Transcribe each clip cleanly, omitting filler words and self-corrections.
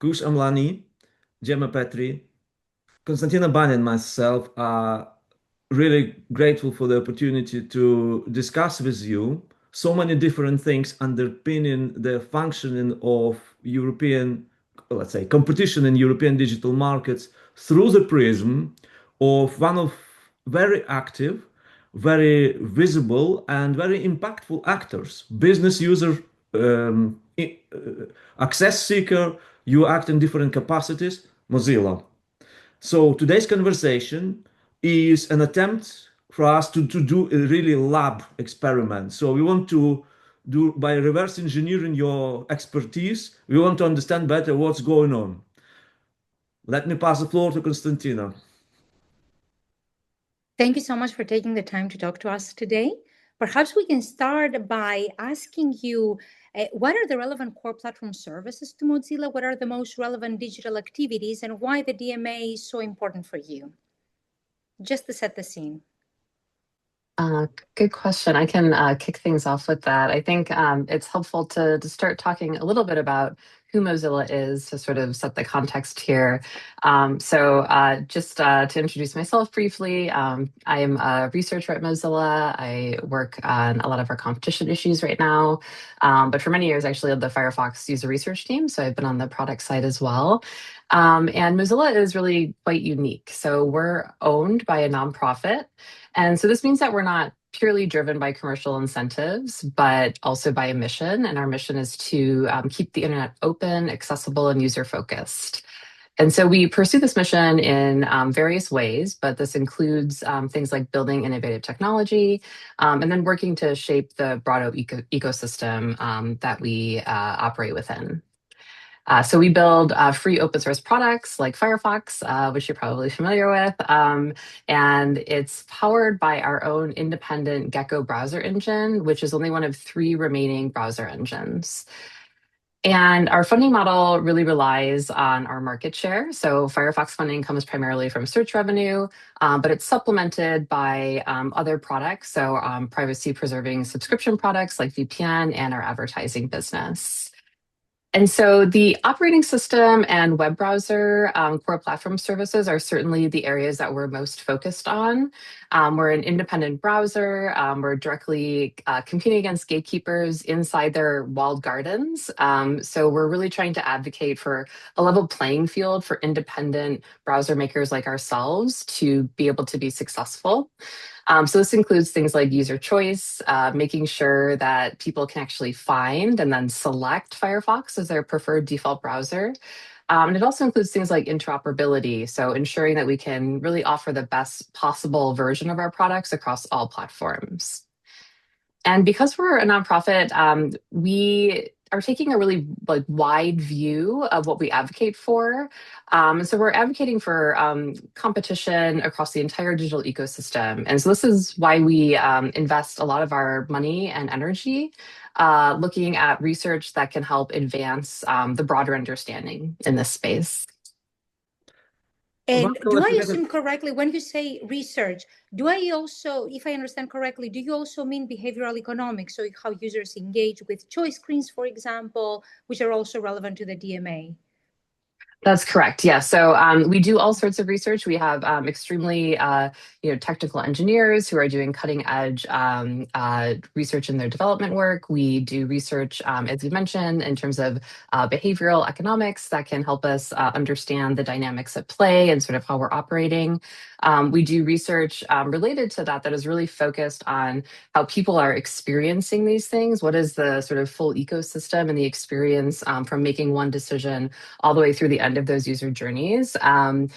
Kush Amlani, Gemma Petrie, Konstantina Bani and myself are really grateful for the opportunity to discuss with you so many different things underpinning the functioning of European, let's say, competition in European digital markets through the prism of one of very active, very visible, and very impactful actors, business user, access seeker, you act in different capacities, Mozilla. So today's conversation is an attempt for us to do a really lab experiment. So we want to do by reverse engineering your expertise, we want to understand better what's going on. Let me pass the floor to Konstantina. Thank you so much for taking the time to talk to us today. Perhaps we can start by asking you what are the relevant core platform services to Mozilla? What are the most relevant digital activities and why the DMA is so important for you? Just to set the scene. Good question. I can kick things off with that. I think it's helpful to start talking a little bit about who Mozilla is to sort of set the context here. Just to introduce myself briefly, I am a researcher at Mozilla. I work on a lot of our competition issues right now, but for many years actually led the Firefox user research team, so I've been on the product side as well. And Mozilla is really quite unique. So we're owned by a nonprofit. And so this means that we're not purely driven by commercial incentives, but also by a mission. And our mission is to keep the internet open, accessible, and user-focused. And so we pursue this mission in various ways, but this includes things like building innovative technology and then working to shape the broader ecosystem that we operate within. So we build free open source products like Firefox, which you're probably familiar with, and it's powered by our own independent Gecko browser engine, which is only one of 3 remaining browser engines. And our funding model really relies on our market share. So Firefox funding comes primarily from search revenue, but it's supplemented by other products, so privacy-preserving subscription products like VPN and our advertising business. And so the operating system and web browser core platform services are certainly the areas that we're most focused on. We're an independent browser. We're directly competing against gatekeepers inside their walled gardens. So we're really trying to advocate for a level playing field for independent browser makers like ourselves to be able to be successful. So this includes things like user choice, making sure that people can actually find and then select Firefox as their preferred default browser. And it also includes things like interoperability, so ensuring that we can really offer the best possible version of our products across all platforms. And because we're a nonprofit, we are taking a really wide view of what we advocate for. And so we're advocating for competition across the entire digital ecosystem. And so this is why we invest a lot of our money and energy looking at research that can help advance the broader understanding in this space. And do I assume correctly, when you say research, do I also, if I understand correctly, do you also mean behavioral economics? So how users engage with choice screens, for example, which are also relevant to the DMA? That's correct. Yeah. So we do all sorts of research. We have extremely technical engineers who are doing cutting edge research in their development work. We do research, as you mentioned, in terms of behavioral economics that can help us understand the dynamics at play and sort of how we're operating. We do research related to that is really focused on how people are experiencing these things. What is the sort of full ecosystem and the experience from making one decision all the way through the end of those user journeys. And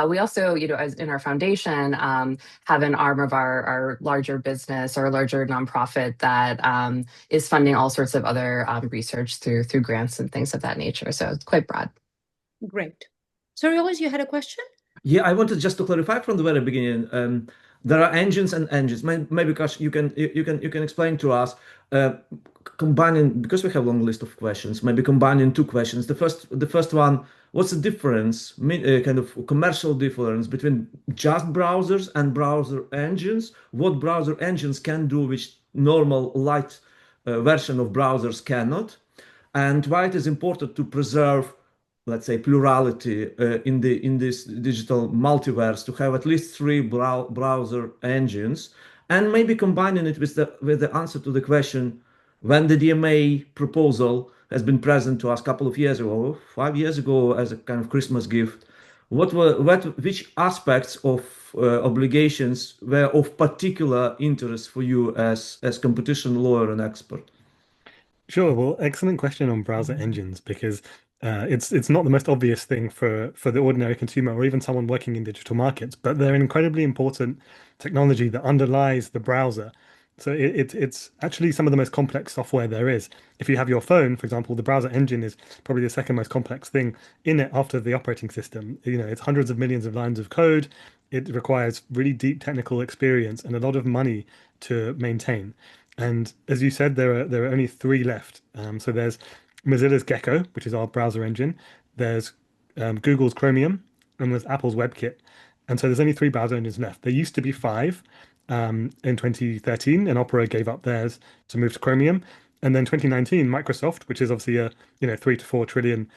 we also, as in our foundation, have an arm of our larger business or larger nonprofit that is funding all sorts of other research through grants and things of that nature. So it's quite broad. Great. Sorry, Oz, you had a question? Yeah, I wanted just to clarify from the very beginning. There are engines and engines. Maybe Kash, you can explain to us combining, because we have a long list of questions. Maybe combining 2 questions. The first one: what's the difference, kind of commercial difference between just browsers and browser engines? What browser engines can do which normal light version of browsers cannot? And why it is important to preserve let's say, plurality in this digital multiverse to have at least three browser engines, and maybe combining it with the answer to the question when the DMA proposal has been present to us a couple of years ago, 5 years ago, as a kind of Christmas gift. Which aspects of obligations were of particular interest for you as competition lawyer and expert? Sure. Well, excellent question on browser engines because it's not the most obvious thing for the ordinary consumer or even someone working in digital markets, but they're an incredibly important technology that underlies the browser. So it's actually some of the most complex software there is. If you have your phone, for example, the browser engine is probably the second most complex thing in it after the operating system. You know, it's hundreds of millions of lines of code. It requires really deep technical experience and a lot of money to maintain. And as you said, there are only three left. So there's Mozilla's Gecko, which is our browser engine. There's Google's Chromium, and there's Apple's WebKit. And so there's only three browser engines left. There used to be five in 2013, and Opera gave up theirs to move to Chromium. And then 2019, Microsoft, which is obviously a $3 to $4 trillion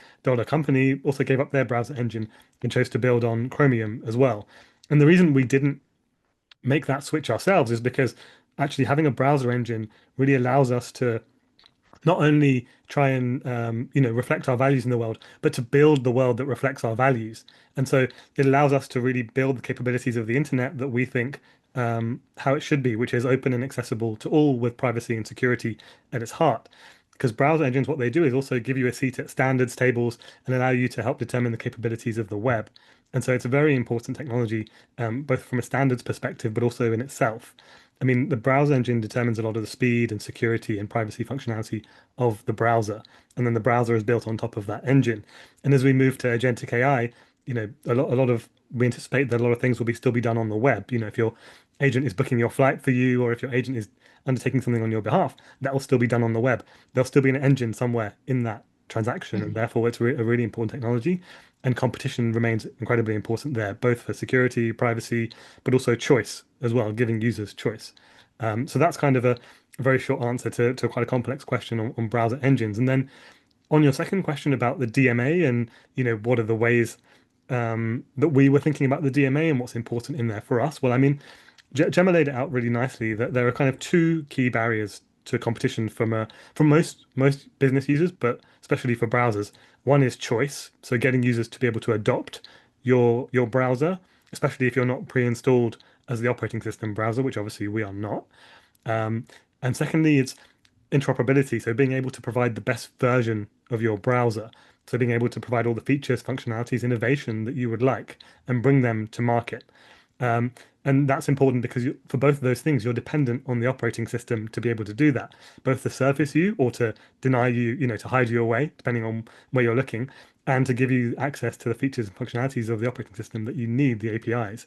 company, also gave up their browser engine and chose to build on Chromium as well. And the reason we didn't make that switch ourselves is because actually having a browser engine really allows us to not only try and reflect our values in the world, but to build the world that reflects our values. And so it allows us to really build the capabilities of the internet that we think how it should be, which is open and accessible to all with privacy and security at its heart. Because browser engines, what they do is also give you a seat at standards tables and allow you to help determine the capabilities of the web. And so it's a very important technology, both from a standards perspective, but also in itself. I mean, the browser engine determines a lot of the speed and security and privacy functionality of the browser. And then the browser is built on top of that engine. And as we move to agentic AI, we anticipate that a lot of things will still be done on the web. You know, if your agent is booking your flight for you, or if your agent is undertaking something on your behalf, that will still be done on the web. There'll still be an engine somewhere in that transaction, and therefore it's a really important technology. And competition remains incredibly important there, both for security, privacy, but also choice as well, giving users choice. So that's kind of a very short answer to quite a complex question on browser engines. And then on your second question about the DMA and what are the ways that we were thinking about the DMA and what's important in there for us. Well, I mean, Gemma laid it out really nicely that there are kind of two key barriers to competition from most business users, but especially for browsers. One is choice, so getting users to be able to adopt your browser, especially if you're not pre-installed as the operating system browser, which obviously we are not. And secondly, it's interoperability, so being able to provide the best version of your browser. So being able to provide all the features, functionalities, innovation that you would like and bring them to market. And that's important because for both of those things, you're dependent on the operating system to be able to do that, both to surface you or to deny you, to hide you away, depending on where you're looking, and to give you access to the features and functionalities of the operating system that you need, the APIs.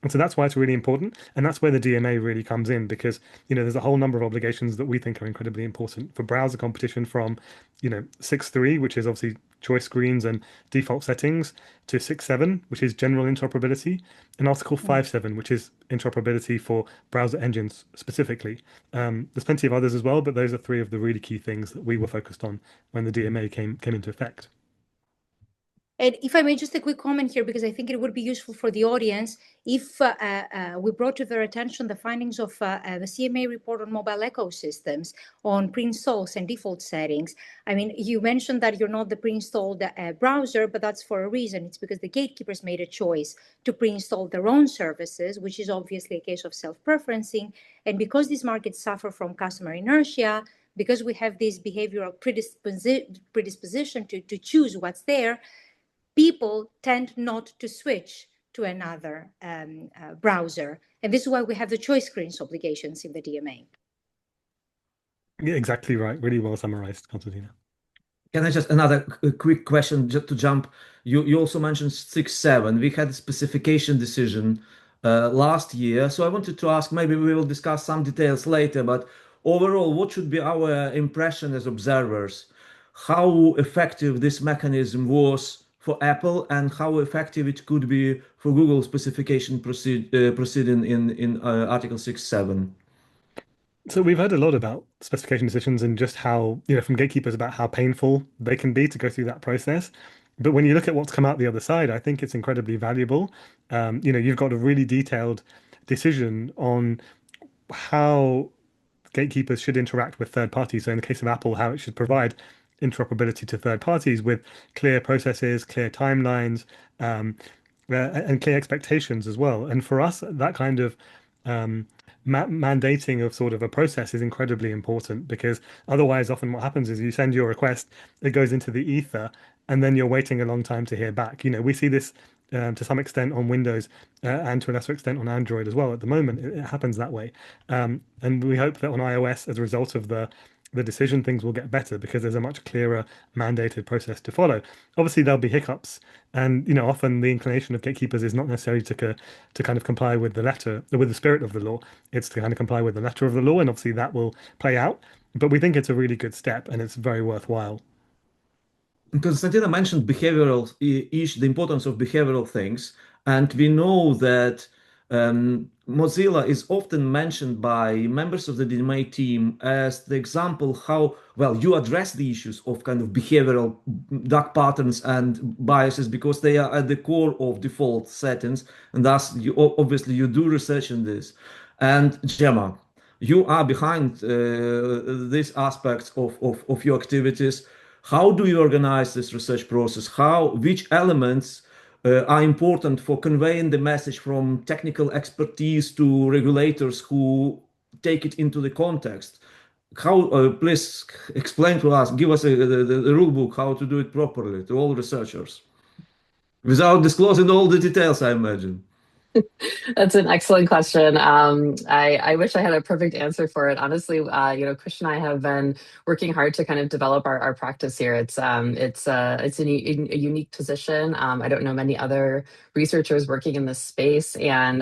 And so that's why it's really important. And that's where the DMA really comes in because, there's a whole number of obligations that we think are incredibly important for browser competition from, 6.3, which is obviously choice screens and default settings, to 6.7, which is general interoperability, and Article 5.7, which is interoperability for browser engines specifically. There's plenty of others as well, but those are three of the really key things that we were focused on when the DMA came into effect. And if I may, just a quick comment here, because I think it would be useful for the audience if we brought to their attention the findings of the CMA report on mobile ecosystems on pre-installs and default settings. I mean, you mentioned that you're not the pre-installed browser, but that's for a reason. It's because the gatekeepers made a choice to pre-install their own services, which is obviously a case of self-preferencing. And because these markets suffer from customer inertia, because we have this behavioral predisposition to choose what's there, people tend not to switch to another browser. And this is why we have the choice screens obligations in the DMA. Yeah, exactly right. Really well summarized, Constantina. Can I just another quick question just to jump? You also mentioned 6.7. We had a specification decision last year. So I wanted to ask, maybe we will discuss some details later, but overall, what should be our impression as observers? How effective this mechanism was for Apple and how effective it could be for Google specification proceeding in Article 6.7? So we've heard a lot about specification decisions and just how, from gatekeepers about how painful they can be to go through that process. But when you look at what's come out the other side, I think it's incredibly valuable. You've got a really detailed decision on how gatekeepers should interact with third parties. So in the case of Apple, how it should provide interoperability to third parties with clear processes, clear timelines, and clear expectations as well. And for us, that kind of mandating of sort of a process is incredibly important, because otherwise often what happens is you send your request, it goes into the ether, and then you're waiting a long time to hear back. We see this to some extent on Windows and to a lesser extent on Android as well. At the moment, it happens that way. And we hope that on iOS, as a result of the decision, things will get better because there's a much clearer mandated process to follow. Obviously, there'll be hiccups, and often the inclination of gatekeepers is not necessarily to kind of comply with the spirit of the law. It's to kind of comply with the letter of the law, and obviously that will play out. But we think it's a really good step, and it's very worthwhile. Konstantina mentioned the importance of behavioral things, and we know that Mozilla is often mentioned by members of the DMA team as the example how well you address the issues of kind of behavioral dark patterns and biases, because they are at the core of default settings, and thus obviously you do research in this. And Gemma, you are behind these aspects of your activities. How do you organize this research process? Which elements are important for conveying the message from technical expertise to regulators who take it into the context? Please explain to us, give us the rule book how to do it properly to all researchers, without disclosing all the details, I imagine. That's an excellent question. I wish I had a perfect answer for it. Honestly, Kush and I have been working hard to kind of develop our practice here. It's a unique position. I don't know many other researchers working in this space, and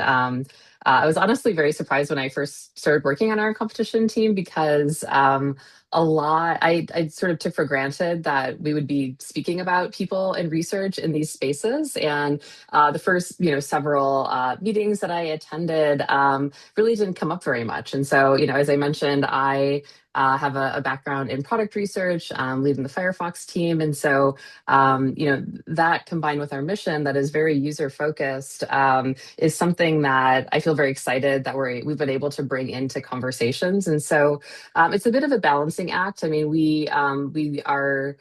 I was honestly very surprised when I first started working on our competition team, because I sort of took for granted that we would be speaking about people and research in these spaces. And the first, several meetings that I attended really didn't come up very much. And so, as I mentioned, I have a background in product research, leading the Firefox team. And so, that combined with our mission that is very user focused is something that I feel very excited that we've been able to bring into conversations. And so it's a bit of a balancing act. I mean, we are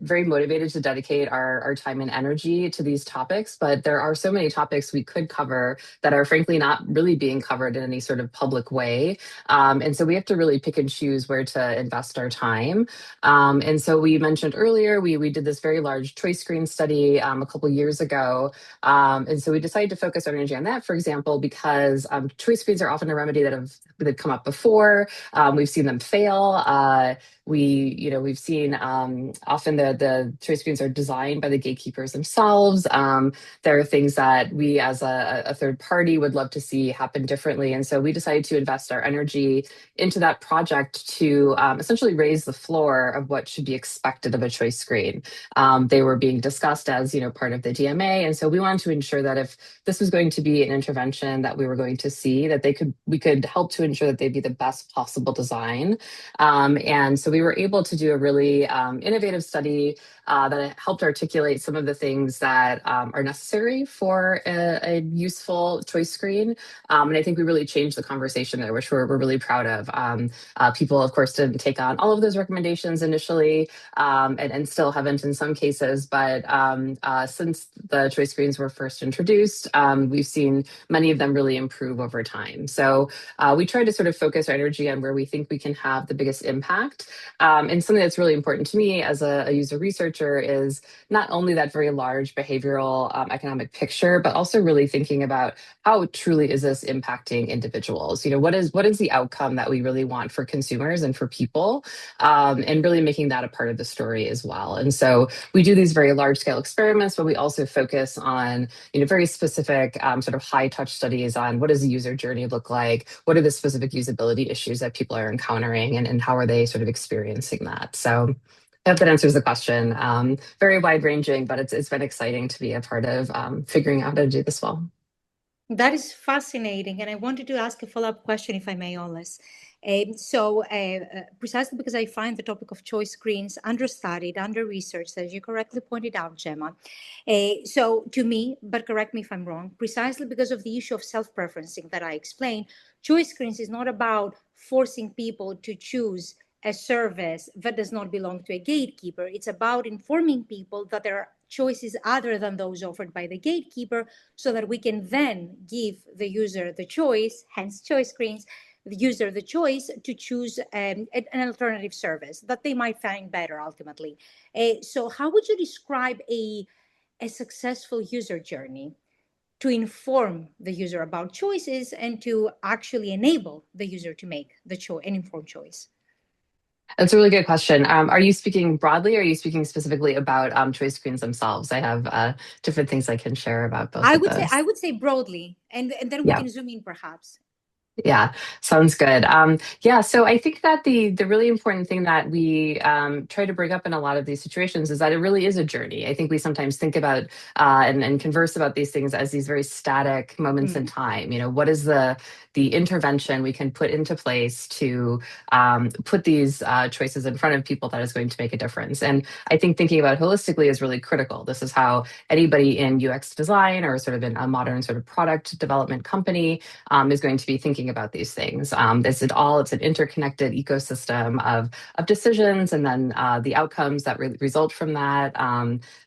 very motivated to dedicate our time and energy to these topics, but there are so many topics we could cover that are frankly not really being covered in any sort of public way. And so we have to really pick and choose where to invest our time. And so we mentioned earlier, we did this very large choice screen study a couple years ago. And so we decided to focus our energy on that, for example, because choice screens are often a remedy that have come up before. We've seen them fail. We've seen often the choice screens are designed by the gatekeepers themselves. There are things that we as a third party would love to see happen differently. And so we decided to invest our energy into that project to essentially raise the floor of what should be expected of a choice screen. They were being discussed as part of the DMA. And so we wanted to ensure that if this was going to be an intervention that we were going to see, that we could help to ensure that they'd be the best possible design. And so we were able to do a really innovative study that helped articulate some of the things that are necessary for a useful choice screen. And I think we really changed the conversation there, which we're really proud of. People, of course, didn't take on all of those recommendations initially, and still haven't in some cases. But since the choice screens were first introduced, we've seen many of them really improve over time. So we try to sort of focus our energy on where we think we can have the biggest impact. And something that's really important to me as a user researcher is not only that very large behavioral economic picture, but also really thinking about how truly is this impacting individuals? What is the outcome that we really want for consumers and for people, and really making that a part of the story as well. And so we do these very large scale experiments, but we also focus on very specific sort of high touch studies on what does the user journey look like, what are the specific usability issues that people are encountering, and how are they sort of experiencing that. So I hope that answers the question. Very wide ranging, but it's been exciting to be a part of figuring out how to do this well. That is fascinating. And I wanted to ask a follow-up question, if I may, Oles. Precisely because I find the topic of choice screens understudied, under-researched, as you correctly pointed out, Gemma. So to me, but correct me if I'm wrong, precisely because of the issue of self-preferencing that I explained, choice screens is not about forcing people to choose a service that does not belong to a gatekeeper. It's about informing people that there are choices other than those offered by the gatekeeper, so that we can then give the user the choice, hence choice screens, the user the choice to choose an alternative service that they might find better ultimately. So how would you describe a successful user journey to inform the user about choices and to actually enable the user to make an informed choice? That's a really good question. Are you speaking broadly, or are you speaking specifically about choice screens themselves? I have different things I can share about both of those. I would say broadly, and then we can zoom in perhaps. Yeah, sounds good. Yeah, so I think that the really important thing that we try to bring up in a lot of these situations is that it really is a journey. I think we sometimes think about and converse about these things as these very static moments in time. You know, what is the intervention we can put into place to put these choices in front of people that is going to make a difference? And I think thinking about holistically is really critical. This is how anybody in UX design or sort of in a modern sort of product development company is going to be thinking about these things. It's an interconnected ecosystem of decisions, and then the outcomes that result from that.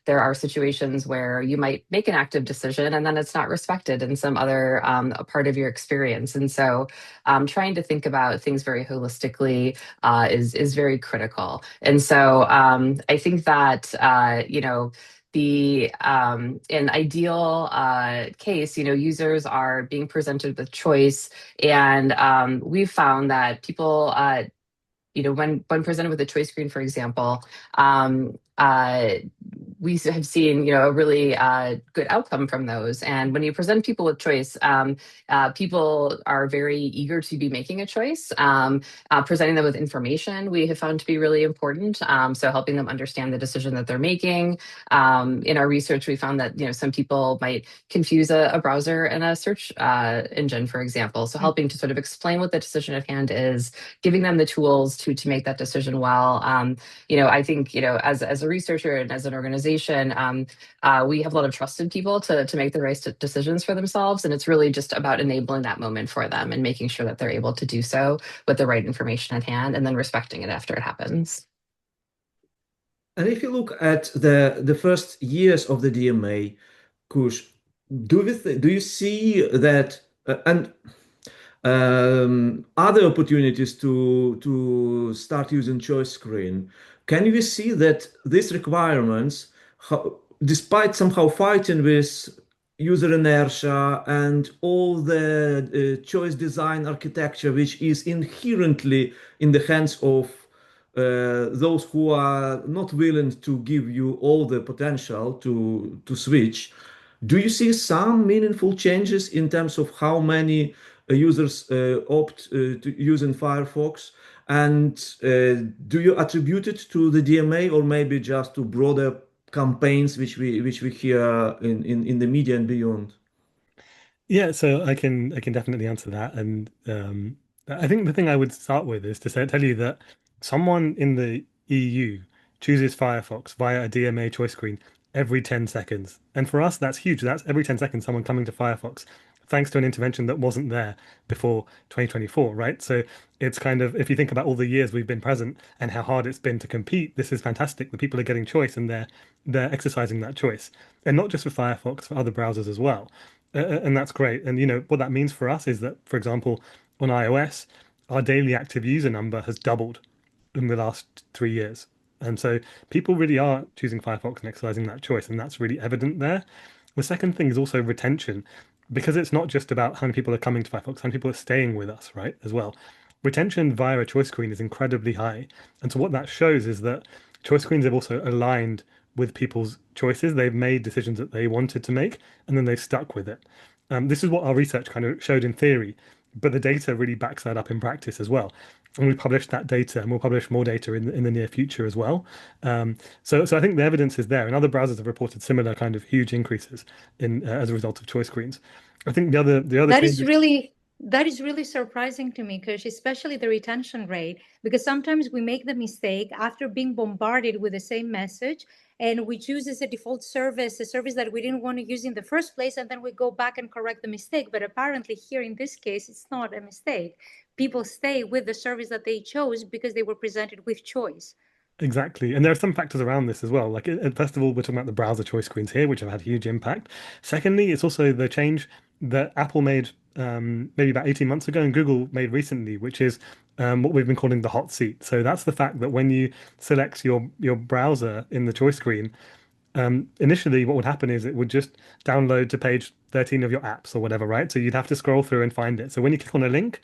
There are situations where you might make an active decision and then it's not respected in some other part of your experience. And so trying to think about things very holistically is very critical. And so I think that, in ideal case, users are being presented with choice, and we've found that people, when presented with a choice screen, for example, we have seen, a really good outcome from those. And when you present people with choice, people are very eager to be making a choice. Presenting them with information we have found to be really important. So helping them understand the decision that they're making. In our research, we found that, some people might confuse a browser and a search engine, for example. So helping to sort of explain what the decision at hand is, giving them the tools to make that decision well. I think, as a researcher and as an organization, we have a lot of trust in people to make the right decisions for themselves. And it's really just about enabling that moment for them and making sure that they're able to do so with the right information at hand, and then respecting it after it happens. And if you look at the first years of the DMA, Kush, do you see that and other opportunities to start using choice screen? Can you see that these requirements, despite somehow fighting with user inertia and all the choice design architecture, which is inherently in the hands of those who are not willing to give you all the potential to switch, do you see some meaningful changes in terms of how many users opt to using Firefox? And do you attribute it to the DMA, or maybe just to broader campaigns which we hear in the media and beyond? Yeah, so I can definitely answer that, and I think the thing I would start with is to tell you that someone in the EU chooses Firefox via a DMA choice screen every 10 seconds, and for us that's huge. That's every 10 seconds someone coming to Firefox, thanks to an intervention that wasn't there before 2024, right? So it's kind of, if you think about all the years we've been present and how hard it's been to compete, this is fantastic. The people are getting choice and they're exercising that choice, and not just for Firefox, for other browsers as well. And that's great. And what that means for us is that, for example, on iOS, our daily active user number has doubled in the last 3 years. And so people really are choosing Firefox and exercising that choice, and that's really evident there. The second thing is also retention, because it's not just about how many people are coming to Firefox, how many people are staying with us, right, as well. Retention via a choice screen is incredibly high. And so what that shows is that choice screens have also aligned with people's choices. They've made decisions that they wanted to make, and then they've stuck with it. This is what our research kind of showed in theory, but the data really backs that up in practice as well. And we published that data, and we'll publish more data in the near future as well. So I think the evidence is there, and other browsers have reported similar kind of huge increases in as a result of choice screens. I think the other That changes. is really That is really surprising to me, Kush, especially the retention rate, because sometimes we make the mistake after being bombarded with the same message and we choose as a default service, a service that we didn't want to use in the first place, and then we go back and correct the mistake. But apparently here in this case, it's not a mistake. People stay with the service that they chose because they were presented with choice. Exactly. And there are some factors around this as well. Like, first of all, we're talking about the browser choice screens here, which have had huge impact. Secondly, it's also the change that Apple made maybe about 18 months ago and Google made recently, which is what we've been calling the hot seat. So that's the fact that when you select your browser in the choice screen, initially what would happen is it would just download to page 13 of your apps or whatever, right? So you'd have to scroll through and find it. So when you click on a link,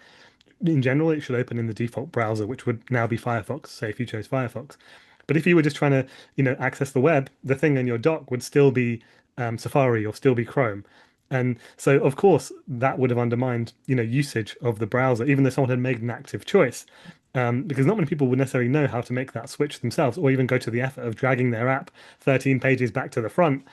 in general, it should open in the default browser, which would now be Firefox, say if you chose Firefox. But if you were just trying to, access the web, the thing in your dock would still be Safari or still be Chrome. And so, of course, that would have undermined, usage of the browser, even though someone had made an active choice. Because not many people would necessarily know how to make that switch themselves, or even go to the effort of dragging their app 13 pages back to the front.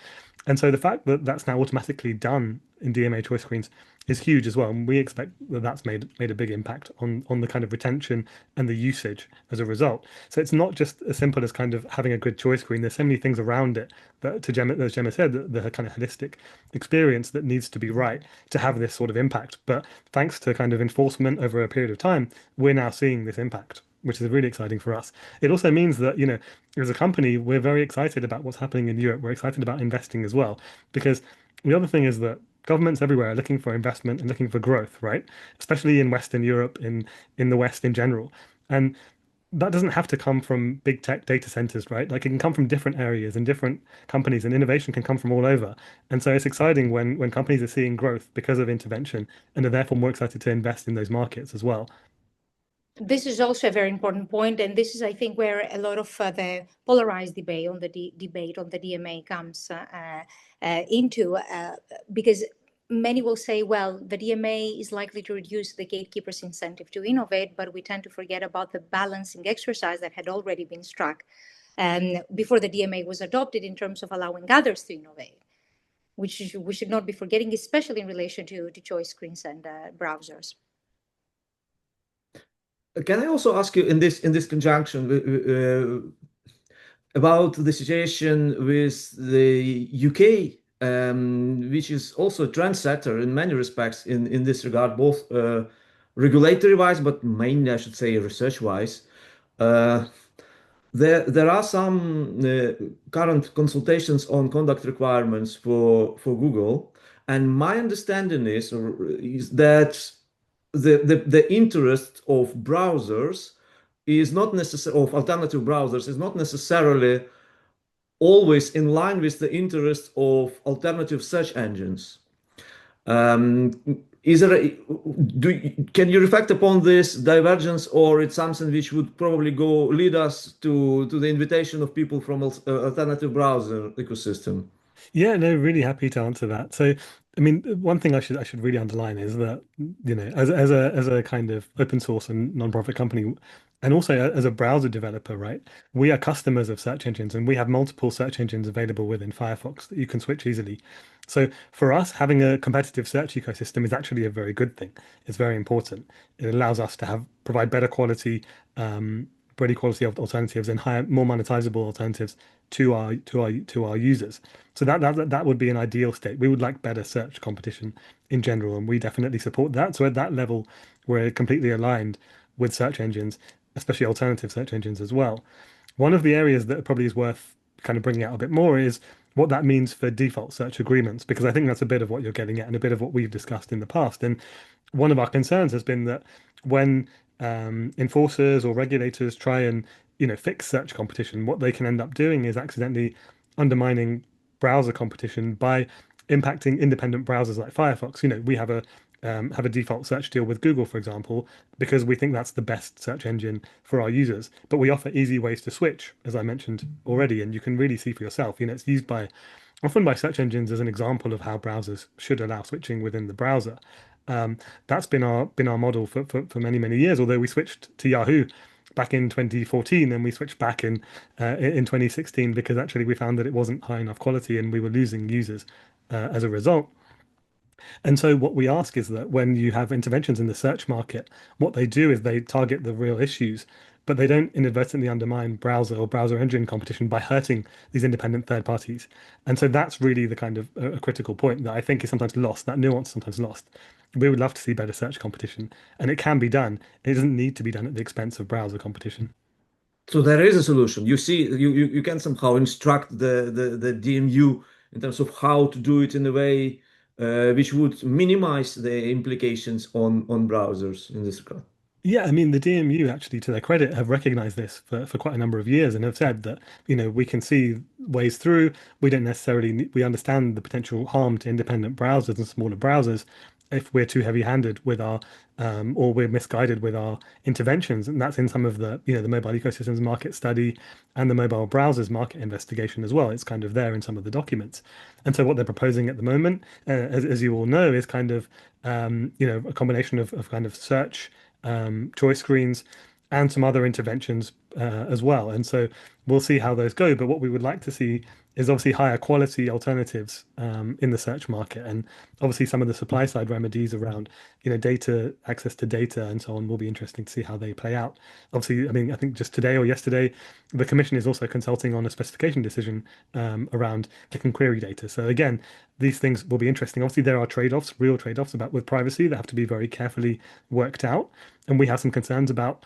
And so the fact that that's now automatically done in DMA choice screens is huge as well. And we expect that that's made a big impact on the kind of retention and the usage as a result. So it's not just as simple as kind of having a good choice screen. There's so many things around it that, to Gemma, as Gemma said, the kind of holistic experience that needs to be right to have this sort of impact. But thanks to kind of enforcement over a period of time, we're now seeing this impact, which is really exciting for us. It also means that, as a company, we're very excited about what's happening in Europe. We're excited about investing as well, because the other thing is that governments everywhere are looking for investment and looking for growth, right? Especially in Western Europe, in the West in general. And that doesn't have to come from big tech data centers, right? Like it can come from different areas and different companies, and innovation can come from all over. And so it's exciting when companies are seeing growth because of intervention and are therefore more excited to invest in those markets as well. This is also a very important point, and this is, I think, where a lot of the polarized debate on the DMA comes into, because many will say, well, the DMA is likely to reduce the gatekeepers' incentive to innovate, but we tend to forget about the balancing exercise that had already been struck before the DMA was adopted in terms of allowing others to innovate, which we should not be forgetting, especially in relation to choice screens and browsers. Can I also ask you in this conjunction about the situation with the UK, which is also a trendsetter in many respects in this regard, both regulatory-wise, but mainly, I should say, research-wise. There are some current consultations on conduct requirements for Google, and my understanding is that the interest of browsers is not necessarily of alternative browsers is not necessarily always in line with the interest of alternative search engines. Um, is there can you reflect upon this divergence, or it's something which would probably lead us to the invitation of people from alternative browser ecosystem? Yeah, no, really happy to answer that. So, I mean, one thing I should really underline is that, as a kind of open source and non-profit company, and also as a browser developer, right? We are customers of search engines, and we have multiple search engines available within Firefox that you can switch easily. So for us, having a competitive search ecosystem is actually a very good thing. It's very important. It allows us to provide better quality of alternatives and higher, more monetizable alternatives to our users. So that would be an ideal state. We would like better search competition in general, and we definitely support that. So at that level, we're completely aligned with search engines, especially alternative search engines as well. One of the areas that probably is worth kind of bringing out a bit more is what that means for default search agreements, because I think that's a bit of what you're getting at and a bit of what we've discussed in the past. And one of our concerns has been that when enforcers or regulators try and fix search competition, what they can end up doing is accidentally undermining browser competition by impacting independent browsers like Firefox. We have a default search deal with Google, for example, because we think that's the best search engine for our users. But we offer easy ways to switch, as I mentioned already, and you can really see for yourself. It's used often by search engines as an example of how browsers should allow switching within the browser. That's been our model for many years. Although we switched to Yahoo back in 2014, and we switched back in 2016 because actually we found that it wasn't high enough quality and we were losing users as a result. And so what we ask is that when you have interventions in the search market, what they do is they target the real issues, but they don't inadvertently undermine browser or browser engine competition by hurting these independent third parties. And so that's really the kind of a critical point that I think is sometimes lost, that nuance is sometimes lost. We would love to see better search competition, and it can be done. It doesn't need to be done at the expense of browser competition. So there is a solution. You see, you can somehow instruct the DMU in terms of how to do it in a way which would minimize the implications on browsers in this regard. Yeah, I mean, the DMU actually, to their credit, have recognized this for quite a number of years and have said that, we can see ways through. We don't necessarily, we understand the potential harm to independent browsers and smaller browsers if we're too heavy-handed with our, or we're misguided with our interventions. And that's in some of the mobile ecosystems market study and the mobile browsers market investigation as well. It's kind of there in some of the documents. And so what they're proposing at the moment, as you all know, is kind of, a combination of kind of search choice screens, and some other interventions as well. And so we'll see how those go. But what we would like to see is obviously higher quality alternatives in the search market, and obviously some of the supply side remedies around, data, access to data, and so on will be interesting to see how they play out. Obviously, I mean, I think just today or yesterday, the Commission is also consulting on a specification decision around click and query data. So again, these things will be interesting. Obviously, there are trade-offs, real trade-offs about with privacy that have to be very carefully worked out. And we have some concerns about,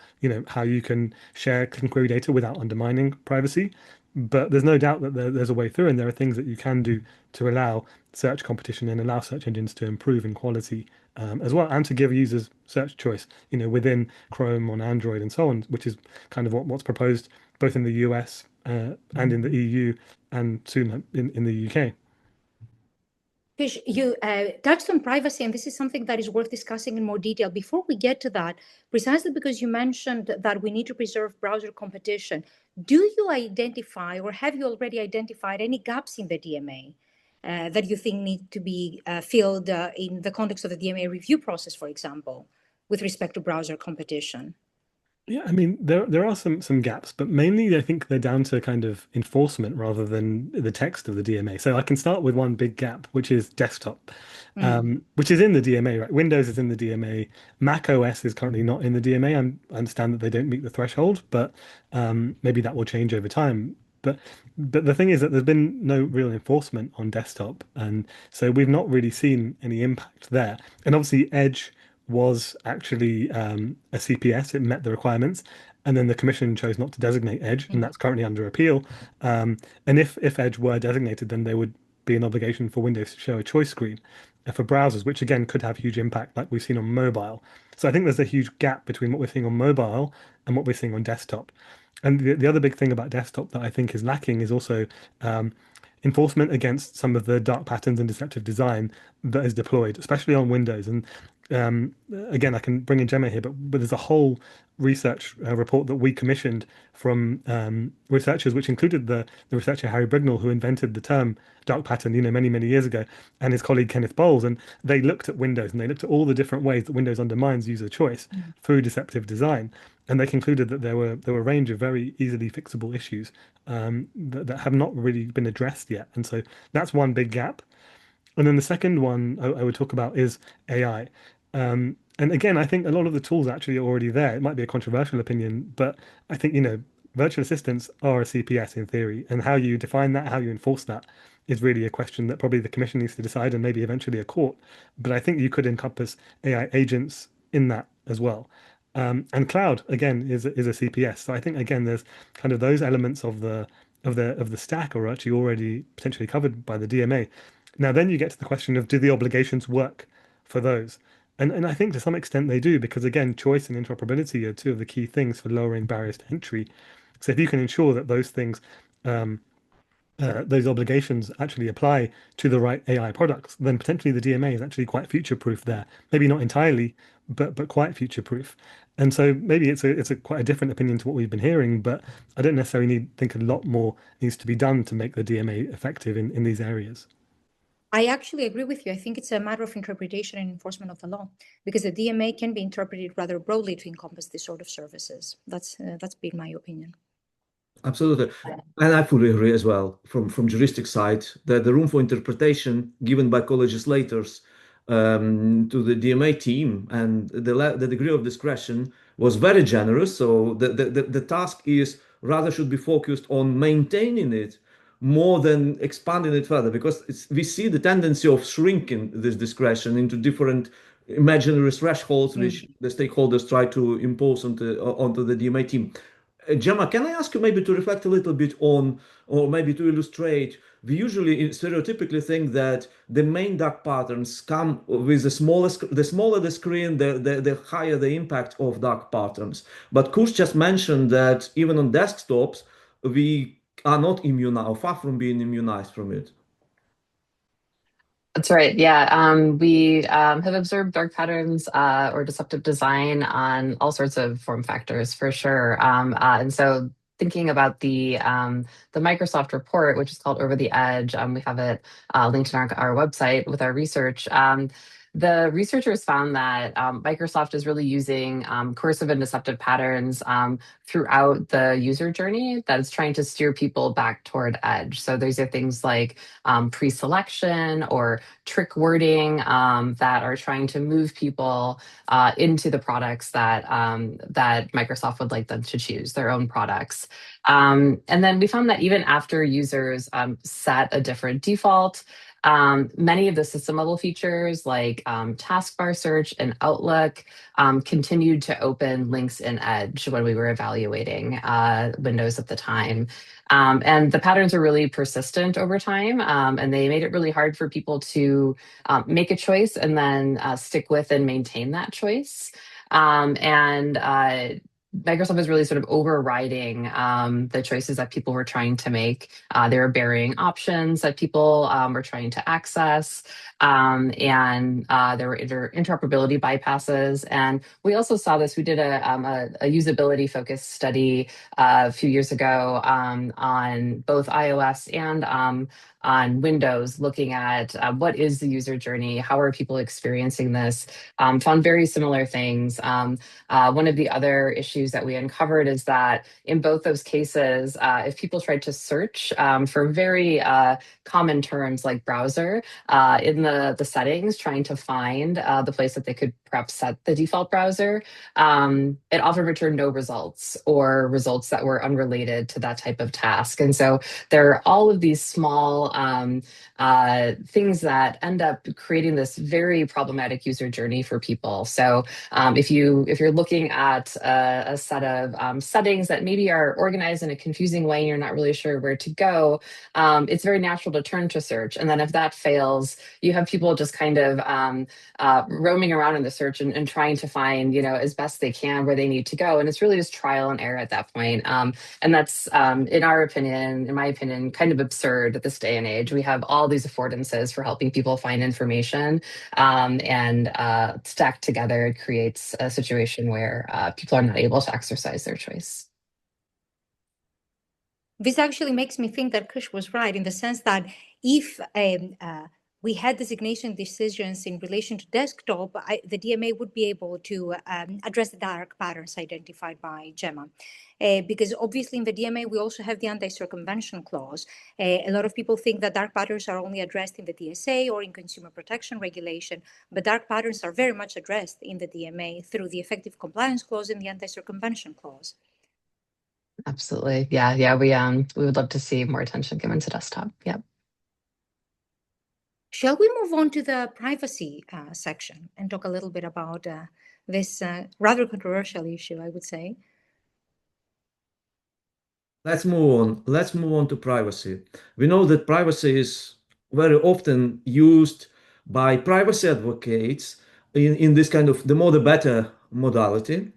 how you can share click and query data without undermining privacy. But there's no doubt that there's a way through, and there are things that you can do to allow search competition and allow search engines to improve in quality as well, and to give users search choice, within Chrome on Android and so on, which is kind of what's proposed both in the US and in the EU and soon in the UK. Kush, you touched on privacy, and this is something that is worth discussing in more detail. Before we get to that, precisely because you mentioned that we need to preserve browser competition, do you identify, or have you already identified, any gaps in the DMA that you think need to be filled in the context of the DMA review process, for example, with respect to browser competition? Yeah, I mean, there are some gaps, but mainly I think they're down to kind of enforcement rather than the text of the DMA. So I can start with one big gap, which is desktop, which is in the DMA, right? Windows is in the DMA. Mac OS is currently not in the DMA. I understand that they don't meet the threshold, but maybe that will change over time. But the thing is that there's been no real enforcement on desktop, and so we've not really seen any impact there. And obviously, Edge was actually a CPS. It met the requirements, and then the Commission chose not to designate Edge, and that's currently under appeal. And if Edge were designated, then there would be an obligation for Windows to show a choice screen for browsers, which again could have huge impact, like we've seen on mobile. So I think there's a huge gap between what we're seeing on mobile and what we're seeing on desktop. And the other big thing about desktop that I think is lacking is also enforcement against some of the dark patterns and deceptive design that is deployed, especially on Windows. And again, I can bring in Gemma here, but there's a whole research report that we commissioned from researchers, which included the researcher Harry Brignall, who invented the term dark pattern, many years ago, and his colleague Kenneth Bowles. And they looked at Windows, and they looked at all the different ways that Windows undermines user choice through deceptive design. And they concluded that there were a range of very easily fixable issues that have not really been addressed yet. And so that's one big gap. And then the second one I would talk about is AI. And again, I think a lot of the tools actually are already there. It might be a controversial opinion, but I think, virtual assistants are a CPS in theory, and how you define that, how you enforce that is really a question that probably the Commission needs to decide, and maybe eventually a court. But I think you could encompass AI agents in that as well. And cloud again is a CPS. So I think again there's kind of those elements of the stack are actually already potentially covered by the DMA. Now then you get to the question of, do the obligations work for those? And I think to some extent they do, because again, choice and interoperability are two of the key things for lowering barriers to entry. So if you can ensure that those things, those obligations actually apply to the right AI products, then potentially the DMA is actually quite future-proof there. Maybe not entirely, but quite future-proof. And so maybe it's a quite a different opinion to what we've been hearing, but I don't necessarily think a lot more needs to be done to make the DMA effective in these areas. I actually agree with you. I think it's a matter of interpretation and enforcement of the law, because the DMA can be interpreted rather broadly to encompass this sort of services. That's been my opinion. Absolutely. And I fully agree as well from juristic side that the room for interpretation given by co-legislators to the DMA team, and the degree of discretion was very generous. So the task is rather should be focused on maintaining it more than expanding it further, because we see the tendency of shrinking this discretion into different imaginary thresholds which the stakeholders try to impose onto the DMA team. Gemma, can I ask you maybe to reflect a little bit on, or maybe to illustrate, we usually stereotypically think that the main dark patterns come with the smaller the screen, the higher the impact of dark patterns. But Kush just mentioned that even on desktops, we are not immune or far from being immunized from it. That's right. Yeah. We have observed dark patterns or deceptive design on all sorts of form factors for sure. And so thinking about the Microsoft report, which is called Over the Edge, we have it linked in our website with our research. The researchers found that Microsoft is really using coercive and deceptive patterns throughout the user journey that is trying to steer people back toward edge. So these are things like pre-selection or trick wording that are trying to move people into the products that that Microsoft would like them to choose, their own products. And then we found that even after users set a different default, many of the system level features like taskbar search and Outlook continued to open links in Edge when we were evaluating Windows at the time. And the patterns are really persistent over time, and they made it really hard for people to make a choice and then stick with and maintain that choice. Microsoft is really sort of overriding the choices that people were trying to make. They were burying options that people were trying to access, and there were interoperability bypasses. And we also saw this. We did a usability focused study a few years ago on both iOS and on Windows, looking at what is the user journey, how are people experiencing this, found very similar things. One of the other issues that we uncovered is that in both those cases, if people tried to search for very common terms like browser in the settings, trying to find the place that they could perhaps set the default browser, it often returned no results or results that were unrelated to that type of task. And so there are all of these small things that end up creating this very problematic user journey for people. So if you're looking at a set of settings that maybe are organized in a confusing way and you're not really sure where to go, it's very natural to turn to search. And then if that fails, you have people just kind of roaming around in the search and trying to find, as best they can where they need to go. And it's really just trial and error at that point. And that's, in my opinion, kind of absurd at this day and age. We have all these affordances for helping people find information, and stacked together, it creates a situation where people are not able to exercise their choice. This actually makes me think that Kush was right in the sense that if we had designation decisions in relation to desktop, the DMA would be able to address the dark patterns identified by Gemma. Because obviously in the DMA, we also have the anti-circumvention clause. A lot of people think that dark patterns are only addressed in the DSA or in consumer protection regulation, but dark patterns are very much addressed in the DMA through the effective compliance clause and the anti-circumvention clause. Absolutely. Yeah. We would love to see more attention given to desktop. Yep. Shall we move on to the privacy section and talk a little bit about this rather controversial issue, I would say? Let's move on. Let's move on to privacy. We know that privacy is very often used by privacy advocates in this kind of the more the better modality.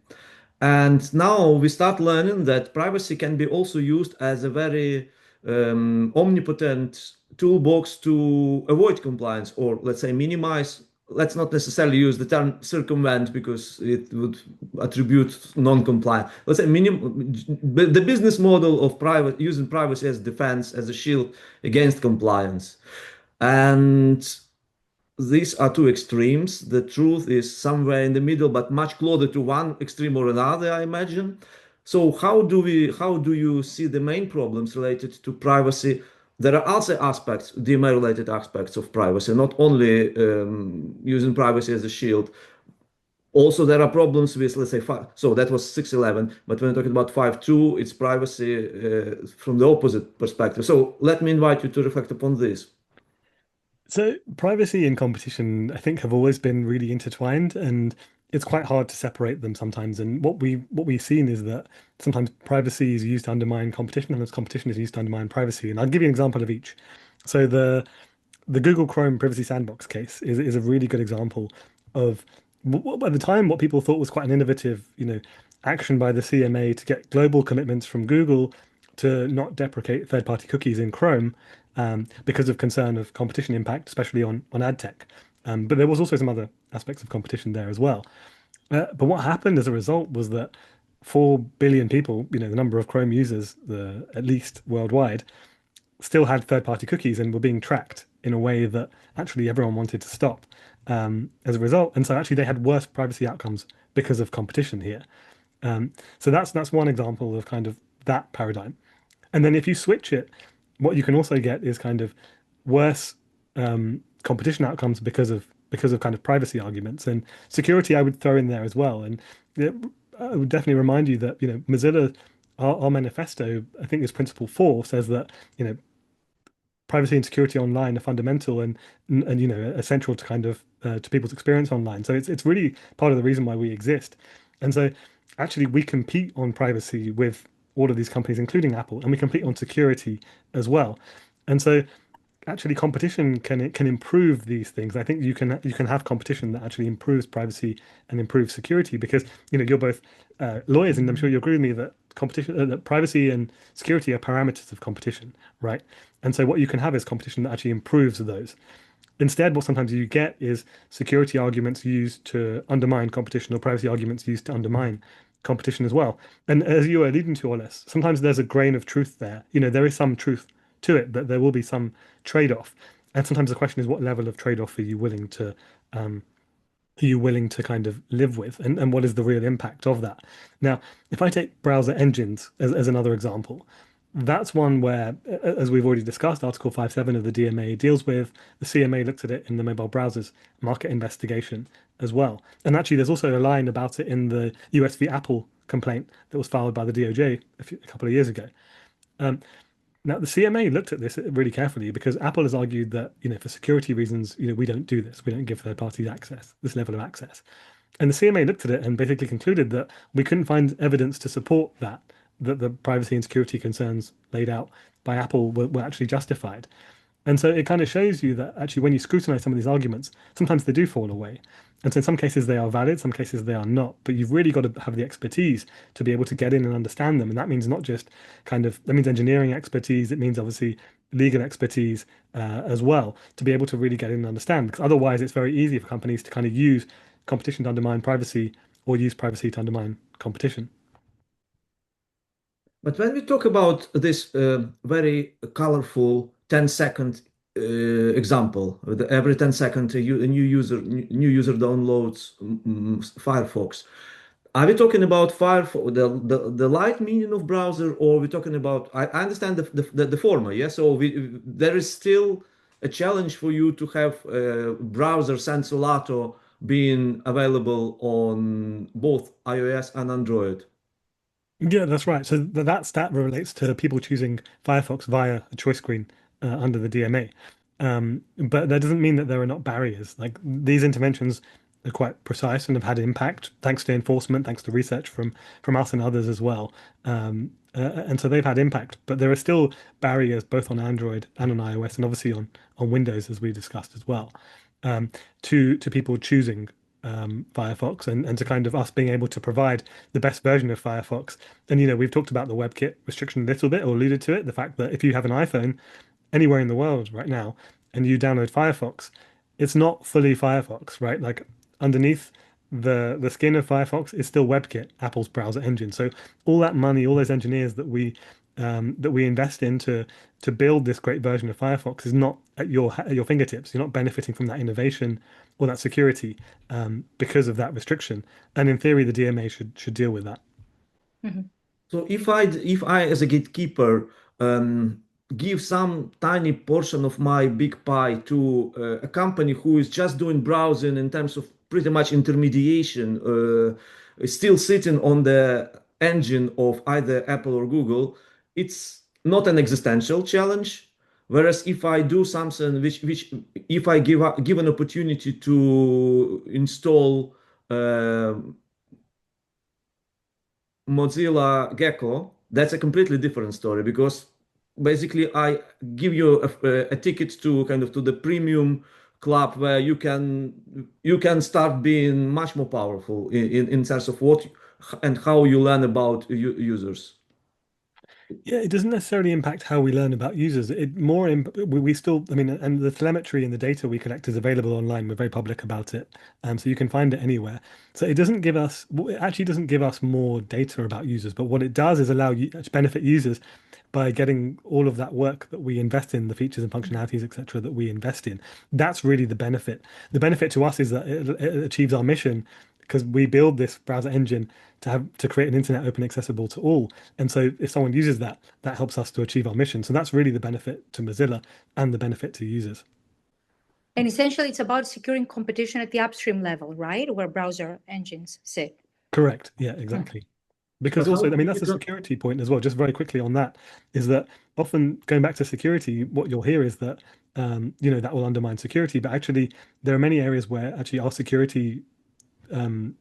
And now we start learning that privacy can be also used as a very omnipotent toolbox to avoid compliance, or let's say minimize. Let's not necessarily use the term circumvent because it would attribute non-compliant. Let's say the business model of using privacy as defense, as a shield against compliance. And these are two extremes. The truth is somewhere in the middle, but much closer to one extreme or another, I imagine. So how do you see the main problems related to privacy there are also aspects, DMA-related aspects of privacy, not only using privacy as a shield. Also, there are problems with, let's say, so that was 6.11, but when we're talking about 5.2, it's privacy from the opposite perspective. So let me invite you to reflect upon this. So privacy and competition, I think, have always been really intertwined, and it's quite hard to separate them sometimes. And what we've seen is that sometimes privacy is used to undermine competition, and competition is used to undermine privacy. And I'll give you an example of each. So the Google Chrome Privacy Sandbox case is a really good example of at the time what people thought was quite an innovative, action by the CMA to get global commitments from Google to not deprecate third-party cookies in Chrome because of concern of competition impact, especially on ad tech. But there was also some other aspects of competition there as well. But what happened as a result was that 4 billion people, the number of Chrome users, at least worldwide, still had third-party cookies and were being tracked in a way that actually everyone wanted to stop as a result. And so actually they had worse privacy outcomes because of competition here. So that's one example of kind of that paradigm. And then if you switch it, what you can also get is kind of worse competition outcomes because of kind of privacy arguments, and security I would throw in there as well. And I would definitely remind you that Mozilla, our manifesto, I think is Principle 4, says that privacy and security online are fundamental and essential to kind of to people's experience online. So it's really part of the reason why we exist. And so actually we compete on privacy with all of these companies, including Apple, and we compete on security as well. And so actually competition can improve these things. I think you can have competition that actually improves privacy and improves security, because you're both lawyers, and I'm sure you agree with me that competition, that privacy and security are parameters of competition, right? And so what you can have is competition that actually improves those. Instead, what sometimes you get is security arguments used to undermine competition, or privacy arguments used to undermine competition as well. And as you were alluding to, Oles, sometimes there's a grain of truth there. There is some truth to it, that there will be some trade-off. And sometimes the question is, what level of trade-off are you willing to kind of live with, and what is the real impact of that? Now, if I take browser engines as another example, that's one where, as we've already discussed, Article 5.7 of the DMA deals with. The CMA looked at it in the mobile browsers market investigation as well. And actually, there's also a line about it in the US v. Apple complaint that was filed by the DOJ a couple of years ago. Now, the CMA looked at this really carefully, because Apple has argued that, for security reasons, we don't do this. We don't give third parties access, this level of access. And the CMA looked at it and basically concluded that we couldn't find evidence to support that the privacy and security concerns laid out by Apple were actually justified. And so it kind of shows you that actually when you scrutinize some of these arguments, sometimes they do fall away. And so in some cases they are valid, some cases they are not. But you've really got to have the expertise to be able to get in and understand them. And that means not just that means engineering expertise, it means obviously legal expertise as well, to be able to really get in and understand. Because otherwise it's very easy for companies to kind of use competition to undermine privacy, or use privacy to undermine competition. But when we talk about this very colorful 10-second example, every 10 seconds a new user downloads Firefox. Are we talking about Firefox, the light meaning of browser, or are we talking about? I understand the former, yes. So there is still a challenge for you to have browser Sensu Lato being available on both iOS and Android. Yeah, that's right. So that stat relates to people choosing Firefox via a choice screen under the DMA. But that doesn't mean that there are not barriers. Like, these interventions are quite precise and have had impact, thanks to enforcement, thanks to research from us and others as well. And so they've had impact, but there are still barriers both on Android and on iOS, and obviously on Windows, as we discussed as well, to people choosing Firefox, and to kind of us being able to provide the best version of Firefox. And we've talked about the WebKit restriction a little bit, or alluded to it, the fact that if you have an iPhone anywhere in the world right now and you download Firefox, it's not fully Firefox, right? Like, underneath the skin of Firefox is still WebKit, Apple's browser engine. So all that money, all those engineers that we invest in to build this great version of Firefox is not at your fingertips. You're not benefiting from that innovation or that security because of that restriction. And in theory, the DMA should deal with that. Mm-hmm. So if I as a gatekeeper give some tiny portion of my big pie to a company who is just doing browsing in terms of pretty much intermediation, still sitting on the engine of either Apple or Google, it's not an existential challenge. Whereas if I do something which if I give an opportunity to install uh, Mozilla Gecko, that's a completely different story because basically I give you a ticket to kind of to the premium club where you can start being much more powerful in terms of what and how you learn about users. Yeah, it doesn't necessarily impact how we learn about users. It more we still, I mean, and the telemetry and the data we collect is available online. We're very public about it, so you can find it anywhere. So it doesn't give us, well, it actually doesn't give us more data about users, but what it does is allow you to benefit users by getting all of that work that we invest in, the features and functionalities, etc., that we invest in. That's really the benefit. The benefit to us is that it achieves our mission because we build this browser engine to create an internet open accessible to all. And so if someone uses that, that helps us to achieve our mission. So that's really the benefit to Mozilla and the benefit to users. And essentially, it's about securing competition at the upstream level, right? Where browser engines sit. Correct. Yeah, exactly. Because But how also, I mean, do that's you a do- security point as well. Just very quickly on that, is that often going back to security, what you'll hear is that that will undermine security. But actually, there are many areas where actually our security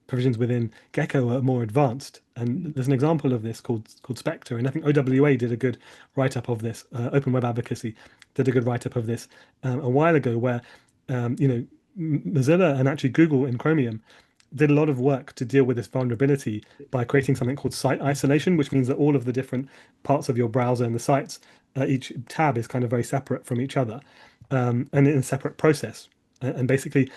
provisions within Gecko are more advanced. And there's an example of this called Spectre. And I think OWA did a good write-up of this. Open Web Advocacy did a good write-up of this a while ago, where Mozilla and actually Google in Chromium did a lot of work to deal with this vulnerability by creating something called site isolation, which means that all of the different parts of your browser and the sites, each tab is kind of very separate from each other, and in a separate process. And basically,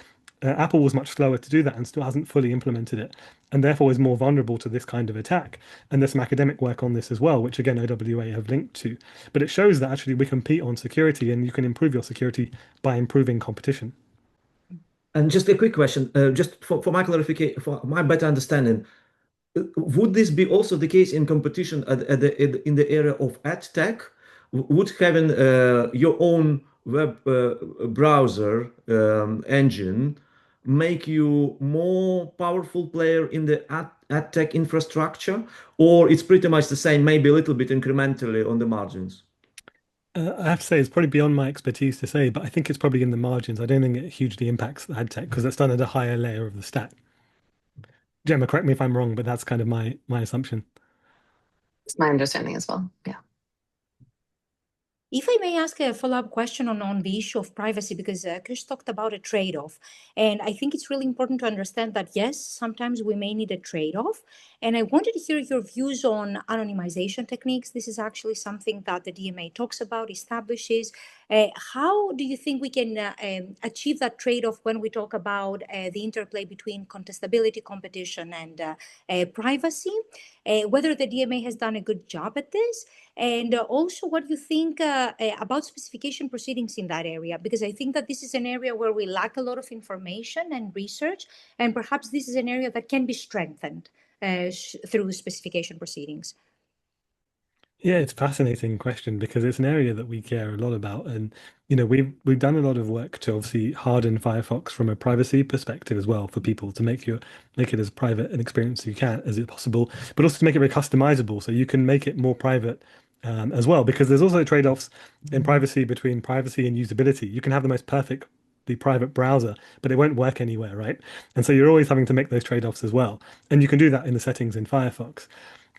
Apple was much slower to do that and still hasn't fully implemented it, and therefore is more vulnerable to this kind of attack. And there's some academic work on this as well, which again OWA have linked to. But it shows that actually we compete on security, and you can improve your security by improving competition. And just a quick question, just for my clarification, for my better understanding, would this be also the case in competition in the area of ad tech? Would having your own web browser engine make you more powerful player in the ad tech infrastructure, or it's pretty much the same, maybe a little bit incrementally on the margins? I have to say, it's probably beyond my expertise to say, but I think it's probably in the margins. I don't think it hugely impacts the ad tech because it's done at a higher layer of the stack. Gemma, correct me if I'm wrong, but that's kind of my assumption. It's my understanding as well. Yeah. If I may ask a follow-up question on the issue of privacy, because Kush talked about a trade-off. And I think it's really important to understand that, yes, sometimes we may need a trade-off. And I wanted to hear your views on anonymization techniques. This is actually something that the DMA talks about, establishes. How do you think we can achieve that trade-off when we talk about the interplay between contestability, competition, and privacy? Whether the DMA has done a good job at this? And also what you think about specification proceedings in that area, because I think that this is an area where we lack a lot of information and research, and perhaps this is an area that can be strengthened through specification proceedings. Yeah, it's a fascinating question because it's an area that we care a lot about, and we've done a lot of work to obviously harden Firefox from a privacy perspective as well for people to make it as private an experience as you can as it possible, but also to make it very customizable so you can make it more private as well. Because there's also trade-offs in privacy between privacy and usability. You can have the most perfectly private browser, but it won't work anywhere, right? And so you're always having to make those trade-offs as well, and you can do that in the settings in Firefox.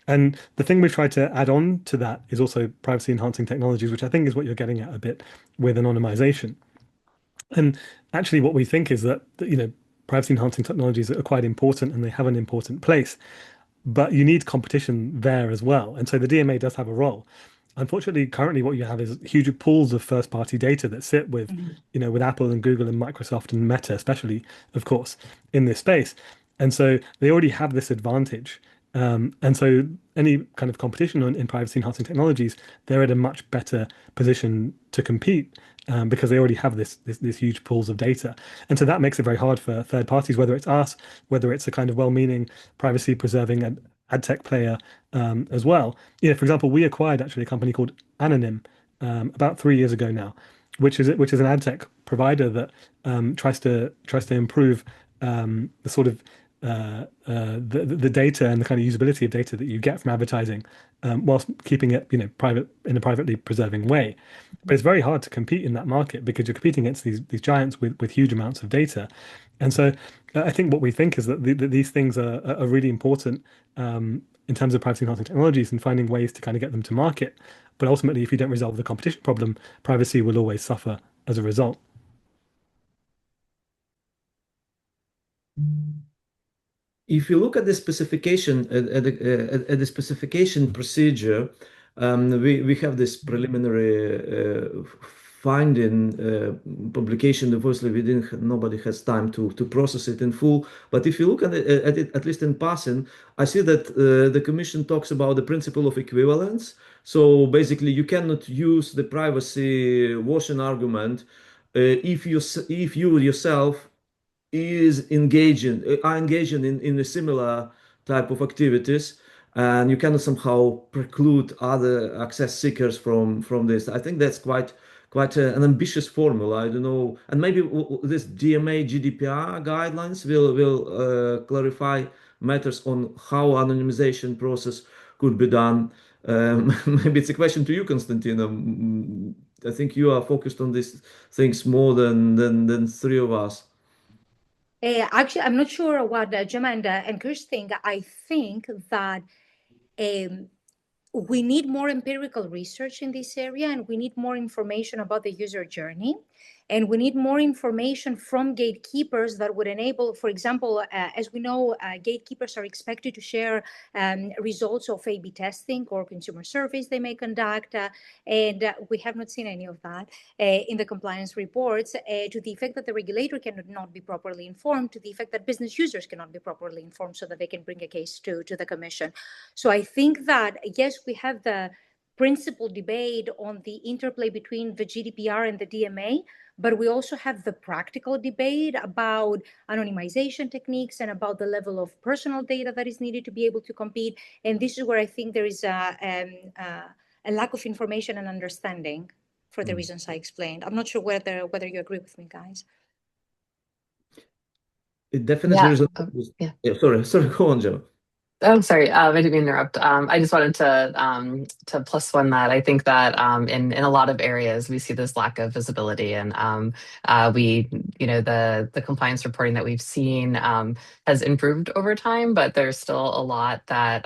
And the thing we've tried to add on to that is also privacy enhancing technologies, which I think is what you're getting at a bit with anonymization. And actually, what we think is that privacy enhancing technologies are quite important and they have an important place, but you need competition there as well. And so the DMA does have a role. Unfortunately, currently what you have is huge pools of first-party data that sit with Apple and Google and Microsoft and Meta, especially, of course, in this space. And so they already have this advantage. And so any kind of competition in privacy enhancing technologies, they're at a much better position to compete because they already have this huge pools of data. And so that makes it very hard for third parties, whether it's us, whether it's a kind of well-meaning privacy preserving ad tech player as well. For example, we acquired actually a company called Anonym about 3 years ago now, which is an ad tech provider that tries to improve the sort of the data and the kind of usability of data that you get from advertising, whilst keeping it, private in a privately preserving way. But it's very hard to compete in that market because you're competing against these giants with huge amounts of data. And so I think what we think is that these things are really important in terms of privacy enhancing technologies and finding ways to kind of get them to market. But ultimately, if you don't resolve the competition problem, privacy will always suffer as a result. If you look at the specification at the specification procedure, we have this preliminary finding publication. Obviously, nobody has time to process it in full. But if you look at it, at least in passing, I see that the Commission talks about the principle of equivalence. So basically, you cannot use the privacy washing argument if you yourself are engaging in a similar type of activities, and you cannot somehow preclude other access seekers from this. I think that's quite an ambitious formula. I don't know, and maybe this DMA GDPR guidelines will clarify matters on how anonymization process could be done. Maybe it's a question to you, Konstantina. I think you are focused on these things more than three of us. Actually, I'm not sure what Gemma and Kush think. I think that we need more empirical research in this area, and we need more information about the user journey. And we need more information from gatekeepers that would enable, for example, as we know, gatekeepers are expected to share results of A/B testing or consumer surveys they may conduct. And we have not seen any of that in the compliance reports, to the effect that the regulator cannot be properly informed, to the effect that business users cannot be properly informed so that they can bring a case to the Commission. So I think that, yes, we have the principal debate on the interplay between the GDPR and the DMA, but we also have the practical debate about anonymization techniques and about the level of personal data that is needed to be able to compete. And this is where I think there is a lack of information and understanding for the reasons I explained. I'm not sure whether you agree with me, guys. It definitely is. Yeah, sorry, go on, Joe. Oh, sorry, I didn't mean to interrupt. I just wanted to plus one that I think that in a lot of areas we see this lack of visibility, and the compliance reporting that we've seen has improved over time, but there's still a lot that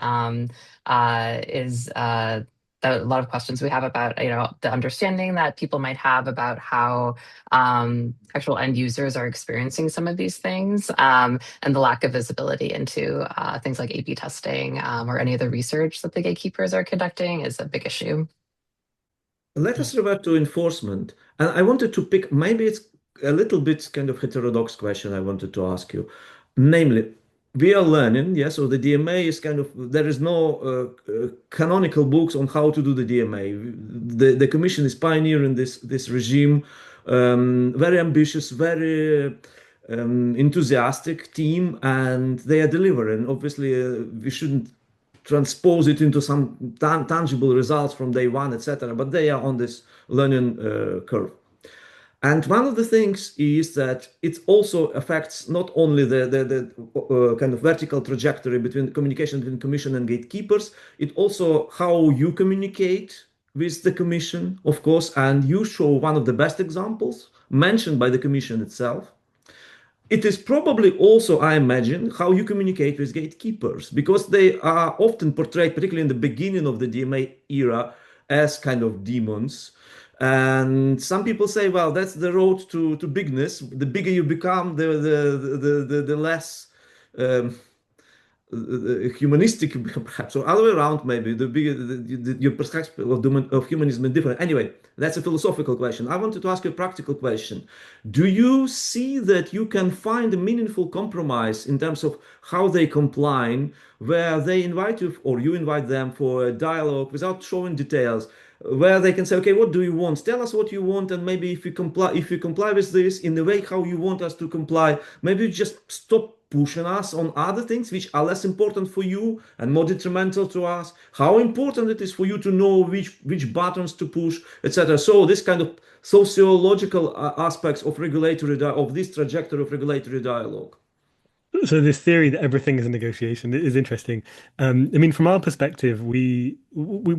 a lot of questions we have about the understanding that people might have about how actual end users are experiencing some of these things, and the lack of visibility into things like A/B testing or any of the research that the gatekeepers are conducting is a big issue. Let us revert to enforcement. And I wanted to pick, maybe it's a little bit kind of heterodox question I wanted to ask you. Namely, we are learning, yes, so the DMA is kind of, there is no canonical books on how to do the DMA. The Commission is pioneering this regime, very ambitious, very enthusiastic team, and they are delivering. Obviously, we shouldn't transpose it into some tangible results from day one, etc., but they are on this learning curve. And one of the things is that it also affects not only the kind of vertical trajectory between communication between Commission and gatekeepers, it also how you communicate with the Commission, of course, and you show one of the best examples mentioned by the Commission itself. It is probably also, I imagine, how you communicate with gatekeepers, because they are often portrayed, particularly in the beginning of the DMA era, as kind of demons. And some people say, well, that's the road to bigness. The bigger you become, the less humanistic, perhaps, or other way around, maybe. The bigger your perspective of humanism is different. Anyway, that's a philosophical question. I wanted to ask you a practical question. Do you see that you can find a meaningful compromise in terms of how they comply, where they invite you or you invite them for a dialogue without showing details, where they can say, okay, what do you want? Tell us what you want, and maybe if you comply with this in the way how you want us to comply, maybe just stop pushing us on other things which are less important for you and more detrimental to us, how important it is for you to know which buttons to push, etc. So this kind of sociological aspects of of this trajectory of regulatory dialogue. So this theory that everything is a negotiation is interesting. I mean, from our perspective, we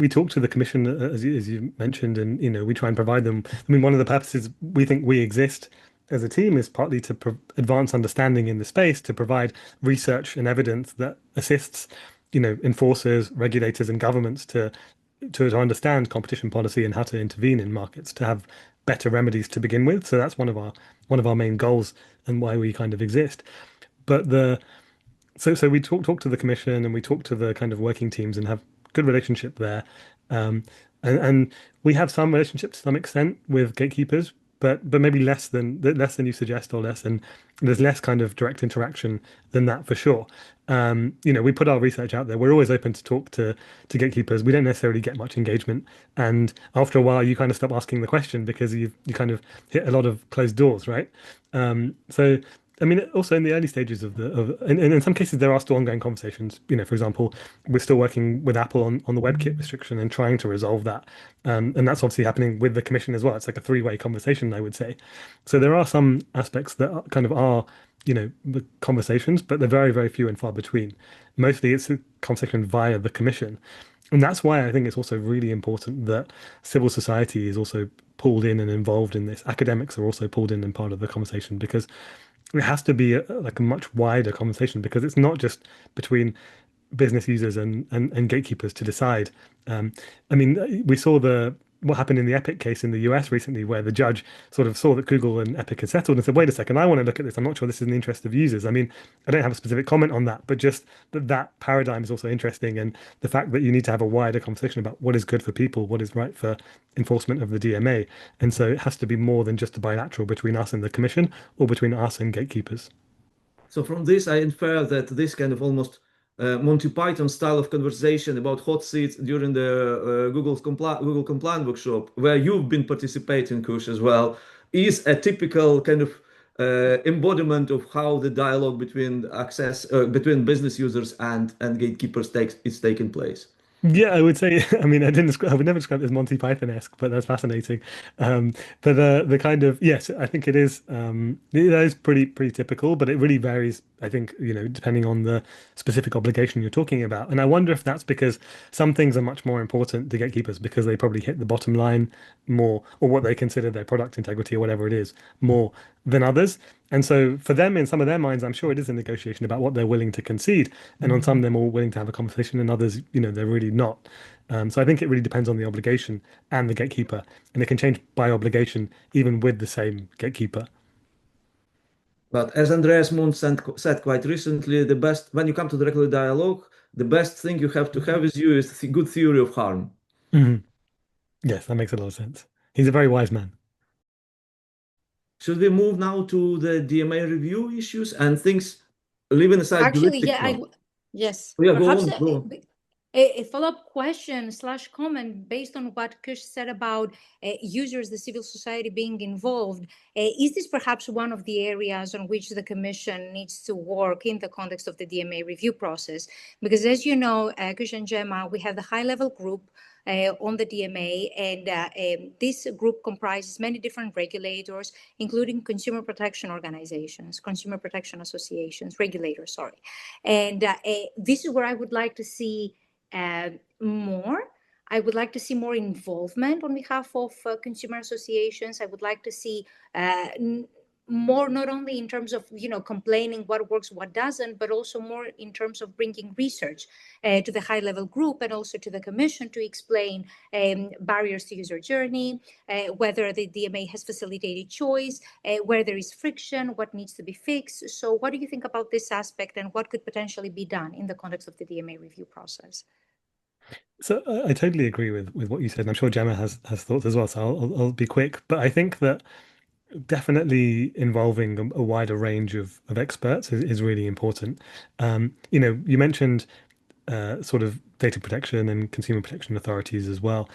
talk to the commission as you mentioned, and we try and provide them. I mean, one of the purposes we think we exist as a team is partly to advance understanding in the space, to provide research and evidence that assists, enforcers, regulators, and governments to understand competition policy and how to intervene in markets, to have better remedies to begin with. So that's one of our main goals and why we kind of exist. But so we talk to the commission and we talk to the kind of working teams and have good relationship there. And we have some relationship to some extent with gatekeepers, but maybe less than you suggest, or less, and there's less kind of direct interaction than that for sure. We put our research out there. We're always open to talk to gatekeepers. We don't necessarily get much engagement, and after a while, you kind of stop asking the question because you kind of hit a lot of closed doors, right? So I mean, also in the early stages and in some cases there are still ongoing conversations. For example, we're still working with Apple on the WebKit restriction and trying to resolve that. And that's obviously happening with the commission as well. It's like a three-way conversation, I would say. So there are some aspects that are the conversations, but they're very, very few and far between. Mostly it's a conversation via the commission. And that's why I think it's also really important that civil society is also pulled in and involved in this. Academics are also pulled in and part of the conversation, because it has to be like a much wider conversation, because it's not just between business users and gatekeepers to decide. I mean, we saw what happened in the Epic case in the US recently, where the judge sort of saw that Google and Epic had settled and said, wait a second, I want to look at this. I'm not sure this is in the interest of users. I mean, I don't have a specific comment on that, but just that paradigm is also interesting. And the fact that you need to have a wider conversation about what is good for people, what is right for enforcement of the DMA. And so it has to be more than just a bilateral between us and the commission, or between us and gatekeepers. So from this, I infer that this kind of almost Monty Python style of conversation about hot seats during the Google Compliant workshop, where you've been participating, Kush, as well, is a typical kind of embodiment of how the dialogue between business users and gatekeepers is taking place. Yeah, I would say. I mean, I would never describe it as Monty Python-esque, but that's fascinating. But the kind of, yes, I think it is. It is pretty typical, but it really varies. I think depending on the specific obligation you're talking about. And I wonder if that's because some things are much more important to gatekeepers because they probably hit the bottom line more, or what they consider their product integrity or whatever it is, more than others. And so for them, in some of their minds, I'm sure it is a negotiation about what they're willing to concede. And on some, they're more willing to have a conversation, and others, they're really not. So I think it really depends on the obligation and the gatekeeper, and it can change by obligation even with the same gatekeeper. But as Andreas Moon said quite recently, when you come to the regular dialogue, the best thing you have to have is good theory of harm. Mm-hmm. Yes, that makes a lot of sense. He's a very wise man. Should we move now to the DMA review issues and things, leaving aside Actually, yes. Perhaps go on. A follow-up question / comment based on what Kush said about users, the civil society being involved. Is this perhaps one of the areas on which the Commission needs to work in the context of the DMA review process? Because as you know, Kush and Gemma, we have the high-level group on the DMA, and this group comprises many different regulators, including consumer protection organizations, consumer protection associations, regulators, sorry. And this is where I would like to see more. I would like to see more involvement on behalf of consumer associations. I would like to see more, not only in terms of complaining what works, what doesn't, but also more in terms of bringing research to the high-level group and also to the Commission to explain barriers to user journey, whether the DMA has facilitated choice, where there is friction, what needs to be fixed. So what do you think about this aspect, and what could potentially be done in the context of the DMA review process? So I totally agree with what you said, and I'm sure Gemma has thoughts as well. So I'll be quick, but I think that definitely involving a wider range of experts is really important. You mentioned sort of data protection and consumer protection authorities as well.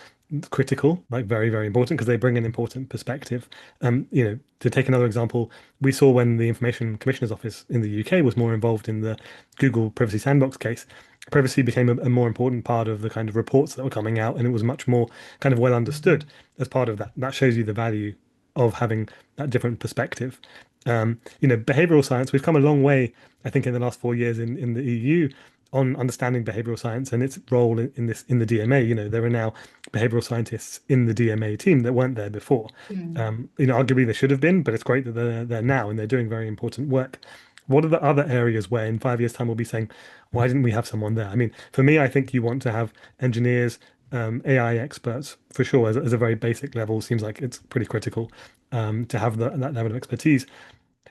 critical, like very, very important because they bring an important perspective. To take another example, we saw when the Information Commissioner's Office in the UK was more involved in the Google Privacy Sandbox case, privacy became a more important part of the kind of reports that were coming out, and it was much more kind of well understood as part of that. That shows you the value of having that different perspective. Behavioral science, we've come a long way, I think, in the last 4 years in the EU on understanding behavioral science and its role in the DMA. There are now behavioral scientists in the DMA team that weren't there before. Arguably they should have been, but it's great that they're there now and they're doing very important work. What are the other areas where in 5 years' time we'll be saying, why didn't we have someone there? I mean, for me, I think you want to have engineers, AI experts for sure, as a very basic level. Seems like it's pretty critical to have that level of expertise.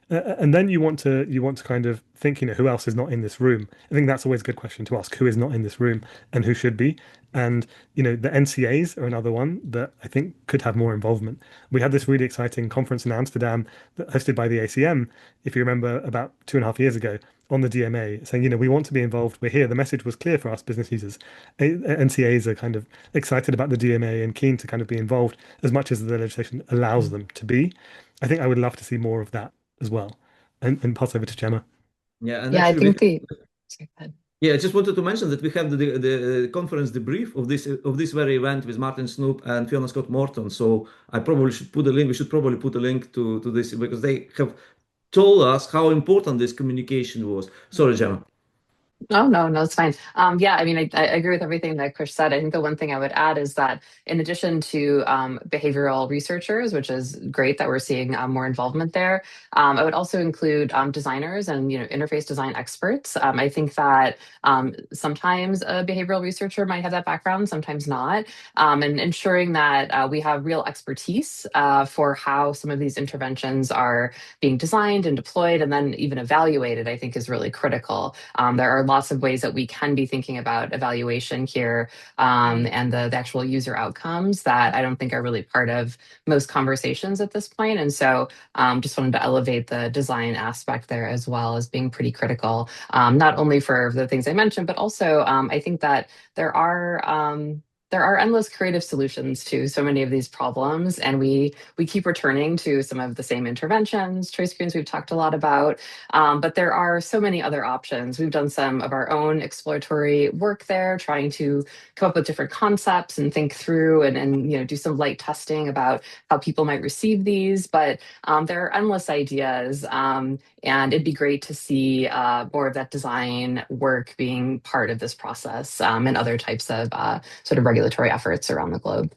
And then you want to kind of think, who else is not in this room? I think that's always a good question to ask: who is not in this room and who should be? And the NCAs are another one that I think could have more involvement. We had this really exciting conference in Amsterdam hosted by the ACM, if you remember, about 2.5 years ago on the DMA, saying, we want to be involved. We're here. The message was clear for us business users. NCAs are kind of excited about the DMA and keen to kind of be involved as much as the legislation allows them to be. I think I would love to see more of that as well. And pass over to Gemma. Yeah, and Yeah, I actually, think sorry, go ahead. yeah, I just wanted to mention that we have the conference debrief of this very event with Martin Snoop and Fiona Scott Morton. So I probably should put a link. We should probably put a link to this because they have told us how important this communication was. Sorry, Gemma. Oh, no, it's fine. Yeah, I mean, I agree with everything that Kush said. I think the one thing I would add is that in addition to behavioral researchers, which is great that we're seeing more involvement there, I would also include designers and interface design experts. I think that sometimes a behavioral researcher might have that background, sometimes not, and ensuring that we have real expertise for how some of these interventions are being designed and deployed and then even evaluated, I think is really critical. There are lots of ways that we can be thinking about evaluation here and the actual user outcomes that I don't think are really part of most conversations at this point. And so just wanted to elevate the design aspect there as well as being pretty critical, not only for the things I mentioned, but also I think that there are endless creative solutions to so many of these problems, and we keep returning to some of the same interventions, choice screens we've talked a lot about, but there are so many other options. We've done some of our own exploratory work there, trying to come up with different concepts and think through and do some light testing about how people might receive these. But there are endless ideas, and it'd be great to see more of that design work being part of this process and other types of sort of regulatory efforts around the globe.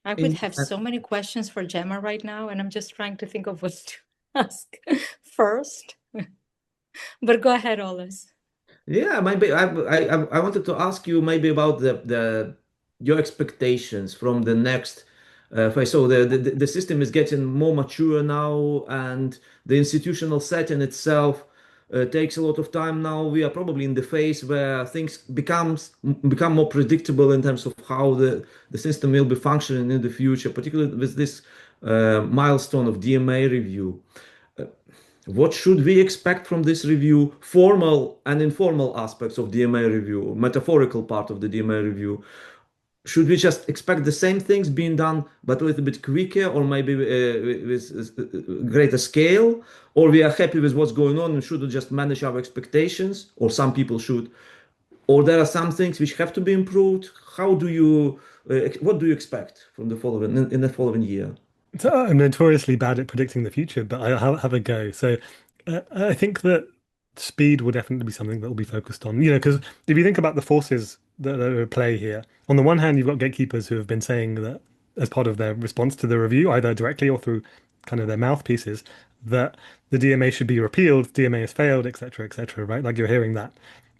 I would have so many questions for Gemma right now, and I'm just trying to think of what to ask first. But go ahead, Oles. Yeah, maybe I wanted to ask you maybe about your expectations from the next phase. So the system is getting more mature now, and the institutional setting itself takes a lot of time now. We are probably in the phase where things become more predictable in terms of how the system will be functioning in the future, particularly with this milestone of DMA review. What should we expect from this review? Formal and informal aspects of DMA review, metaphorical part of the DMA review. Should we just expect the same things being done, but a little bit quicker, or maybe with greater scale? Or we are happy with what's going on and should just manage our expectations, or some people should? Or there are some things which have to be improved? What do you expect from the following year? So I'm notoriously bad at predicting the future, but I'll have a go. So I think that speed will definitely be something that will be focused on. Because if you think about the forces that are at play here, on the one hand, you've got gatekeepers who have been saying that as part of their response to the review, either directly or through kind of their mouthpieces, that the DMA should be repealed, DMA has failed, etc., right? Like you're hearing that.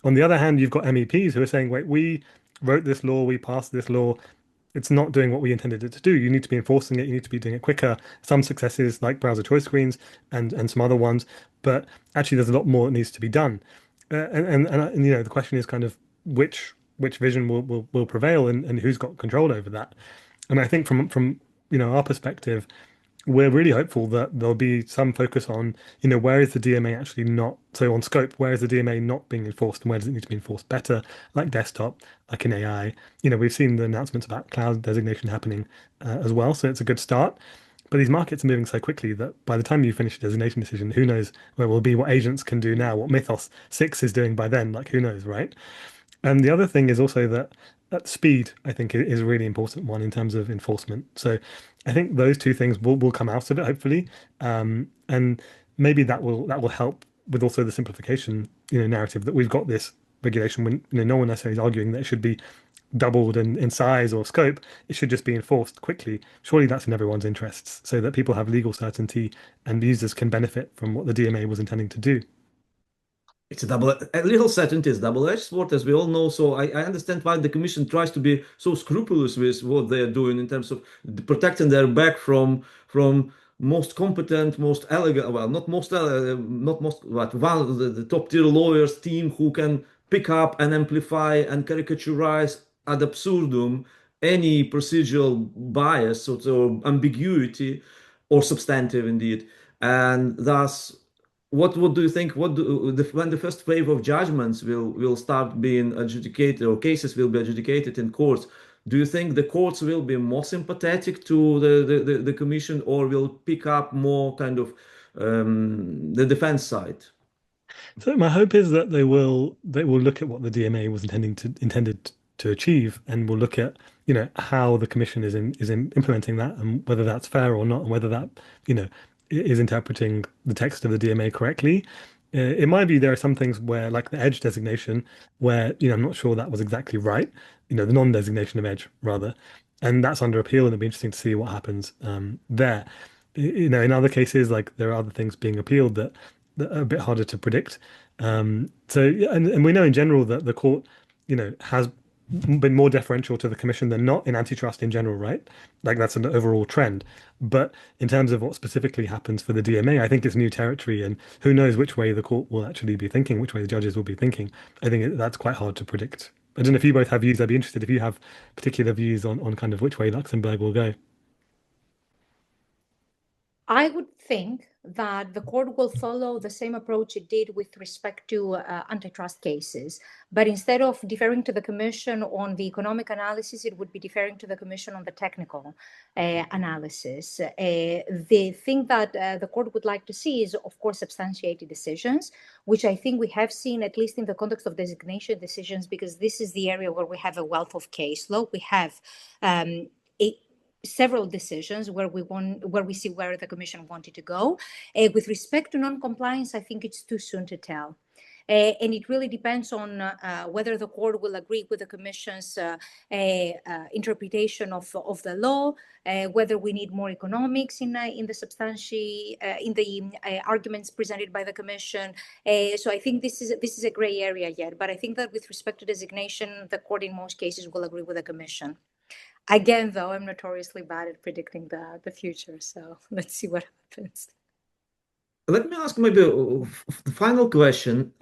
On the other hand, you've got MEPs who are saying, wait, we wrote this law, we passed this law, it's not doing what we intended it to do. You need to be enforcing it. You need to be doing it quicker. Some successes like browser choice screens and some other ones, but actually there's a lot more that needs to be done. And the question is kind of which vision will prevail and who's got control over that. And I think from our perspective, we're really hopeful that there'll be some focus on, where is the DMA actually not, so on scope, where is the DMA not being enforced and where does it need to be enforced better, like desktop, like in AI. We've seen the announcements about cloud designation happening as well, so it's a good start. But these markets are moving so quickly that by the time you finish a designation decision, who knows where we'll be, what agents can do now, what Mythos 6 is doing by then, like who knows, right? And the other thing is also that speed, I think, is a really important one in terms of enforcement. So I think those two things will come out of it, hopefully. And maybe that will help with also the simplification, narrative that we've got this regulation when no one necessarily is arguing that it should be doubled in size or scope. It should just be enforced quickly. Surely that's in everyone's interests, so that people have legal certainty and users can benefit from what the DMA was intending to do. It's a legal certainty is double-edged sword, as we all know. So I understand why the Commission tries to be so scrupulous with what they're doing in terms of protecting their back from most competent, most elegant, well, not most, but one of the top-tier lawyers team who can pick up and amplify and caricaturize ad absurdum any procedural bias or ambiguity or substantive indeed, and thus. What do you think? When the first wave of judgments will start being adjudicated or cases will be adjudicated in courts? Do you think the courts will be more sympathetic to the commission or will pick up more kind of the defense side? So my hope is that they will look at what the DMA was intended to achieve, and will look at how the commission is implementing that, and whether that's fair or not, and whether that is interpreting the text of the DMA correctly. It might be there are some things where, like the edge designation, where I'm not sure that was exactly right. The non-designation of edge rather, and that's under appeal, and it'll be interesting to see what happens there. In other cases, like there are other things being appealed that are a bit harder to predict. So yeah, and we know in general that the court, has been more deferential to the commission than not in antitrust in general, right? Like that's an overall trend. But in terms of what specifically happens for the DMA, I think it's new territory, and who knows which way the court will actually be thinking, which way the judges will be thinking. I think that's quite hard to predict. I don't know if you both have views. I'd be interested if you have particular views on kind of which way Luxembourg will go. I would think that the court will follow the same approach it did with respect to antitrust cases. But instead of deferring to the commission on the economic analysis, it would be deferring to the commission on the technical analysis. The thing that the court would like to see is, of course, substantiated decisions, which I think we have seen, at least in the context of designation decisions, because this is the area where we have a wealth of case law. We have several decisions where we see where the commission wanted to go. With respect to non-compliance, I think it's too soon to tell. And it really depends on whether the court will agree with the commission's interpretation of the law, whether we need more economics in the arguments presented by the commission. So I think this is a gray area yet. But I think that with respect to designation, the court in most cases will agree with the commission. Again, though, I'm notoriously bad at predicting the future, so let's see what happens. Let me ask maybe the final question.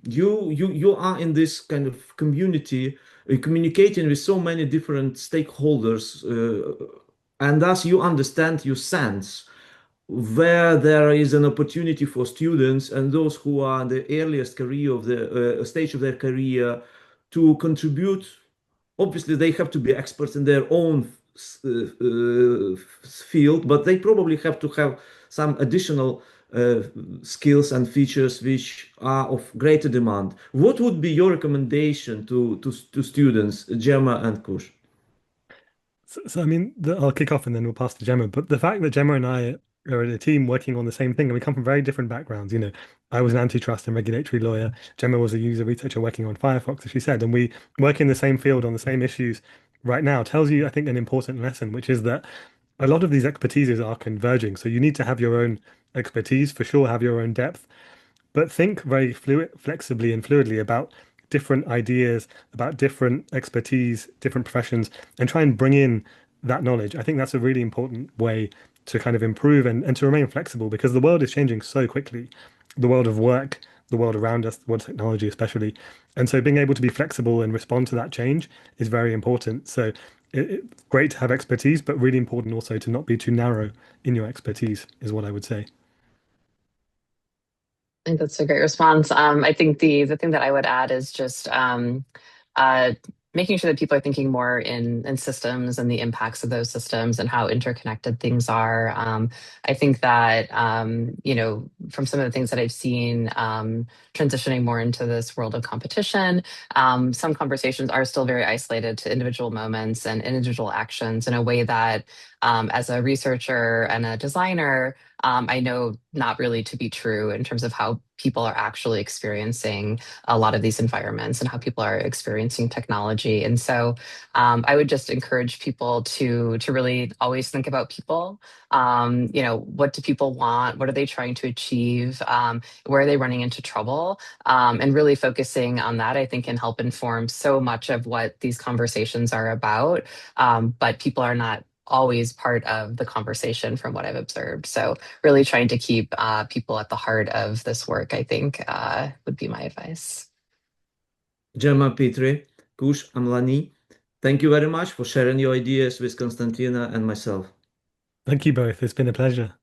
You are in this kind of community, communicating with so many different stakeholders, and thus you understand, you sense where there is an opportunity for students and those who are in the earliest career of the stage of their career to contribute. Obviously, they have to be experts in their own field, but they probably have to have some additional skills and features which are of greater demand. What would be your recommendation to students, Gemma and Kush? So I mean, I'll kick off and then we'll pass to Gemma. But the fact that Gemma and I are in a team working on the same thing, and we come from very different backgrounds. I was an antitrust and regulatory lawyer. Gemma was a user researcher working on Firefox, as she said, and we work in the same field on the same issues right now. Tells you, I think, an important lesson, which is that a lot of these expertises are converging. So you need to have your own expertise, for sure, have your own depth, but think very flexibly and fluidly about different ideas, about different expertise, different professions, and try and bring in that knowledge. I think that's a really important way to kind of improve and to remain flexible, because the world is changing so quickly. The world of work, the world around us, the world of technology especially. And so being able to be flexible and respond to that change is very important. So it's great to have expertise, but really important also to not be too narrow in your expertise, is what I would say. I think that's a great response. I think the thing that I would add is just uh, making sure that people are thinking more in systems and the impacts of those systems and how interconnected things are. I think that from some of the things that I've seen transitioning more into this world of competition, some conversations are still very isolated to individual moments and individual actions in a way that, as a researcher and a designer, I know not really to be true in terms of how people are actually experiencing a lot of these environments and how people are experiencing technology. And so I would just encourage people to really always think about people. What do people want? What are they trying to achieve? Where are they running into trouble? And really focusing on that, I think, can help inform so much of what these conversations are about. But people are not always part of the conversation from what I've observed. So really trying to keep people at the heart of this work, I think, would be my advice. Gemma Petrie, Kush Amlani, thank you very much for sharing your ideas with Konstantina and myself. Thank you both. It's been a pleasure.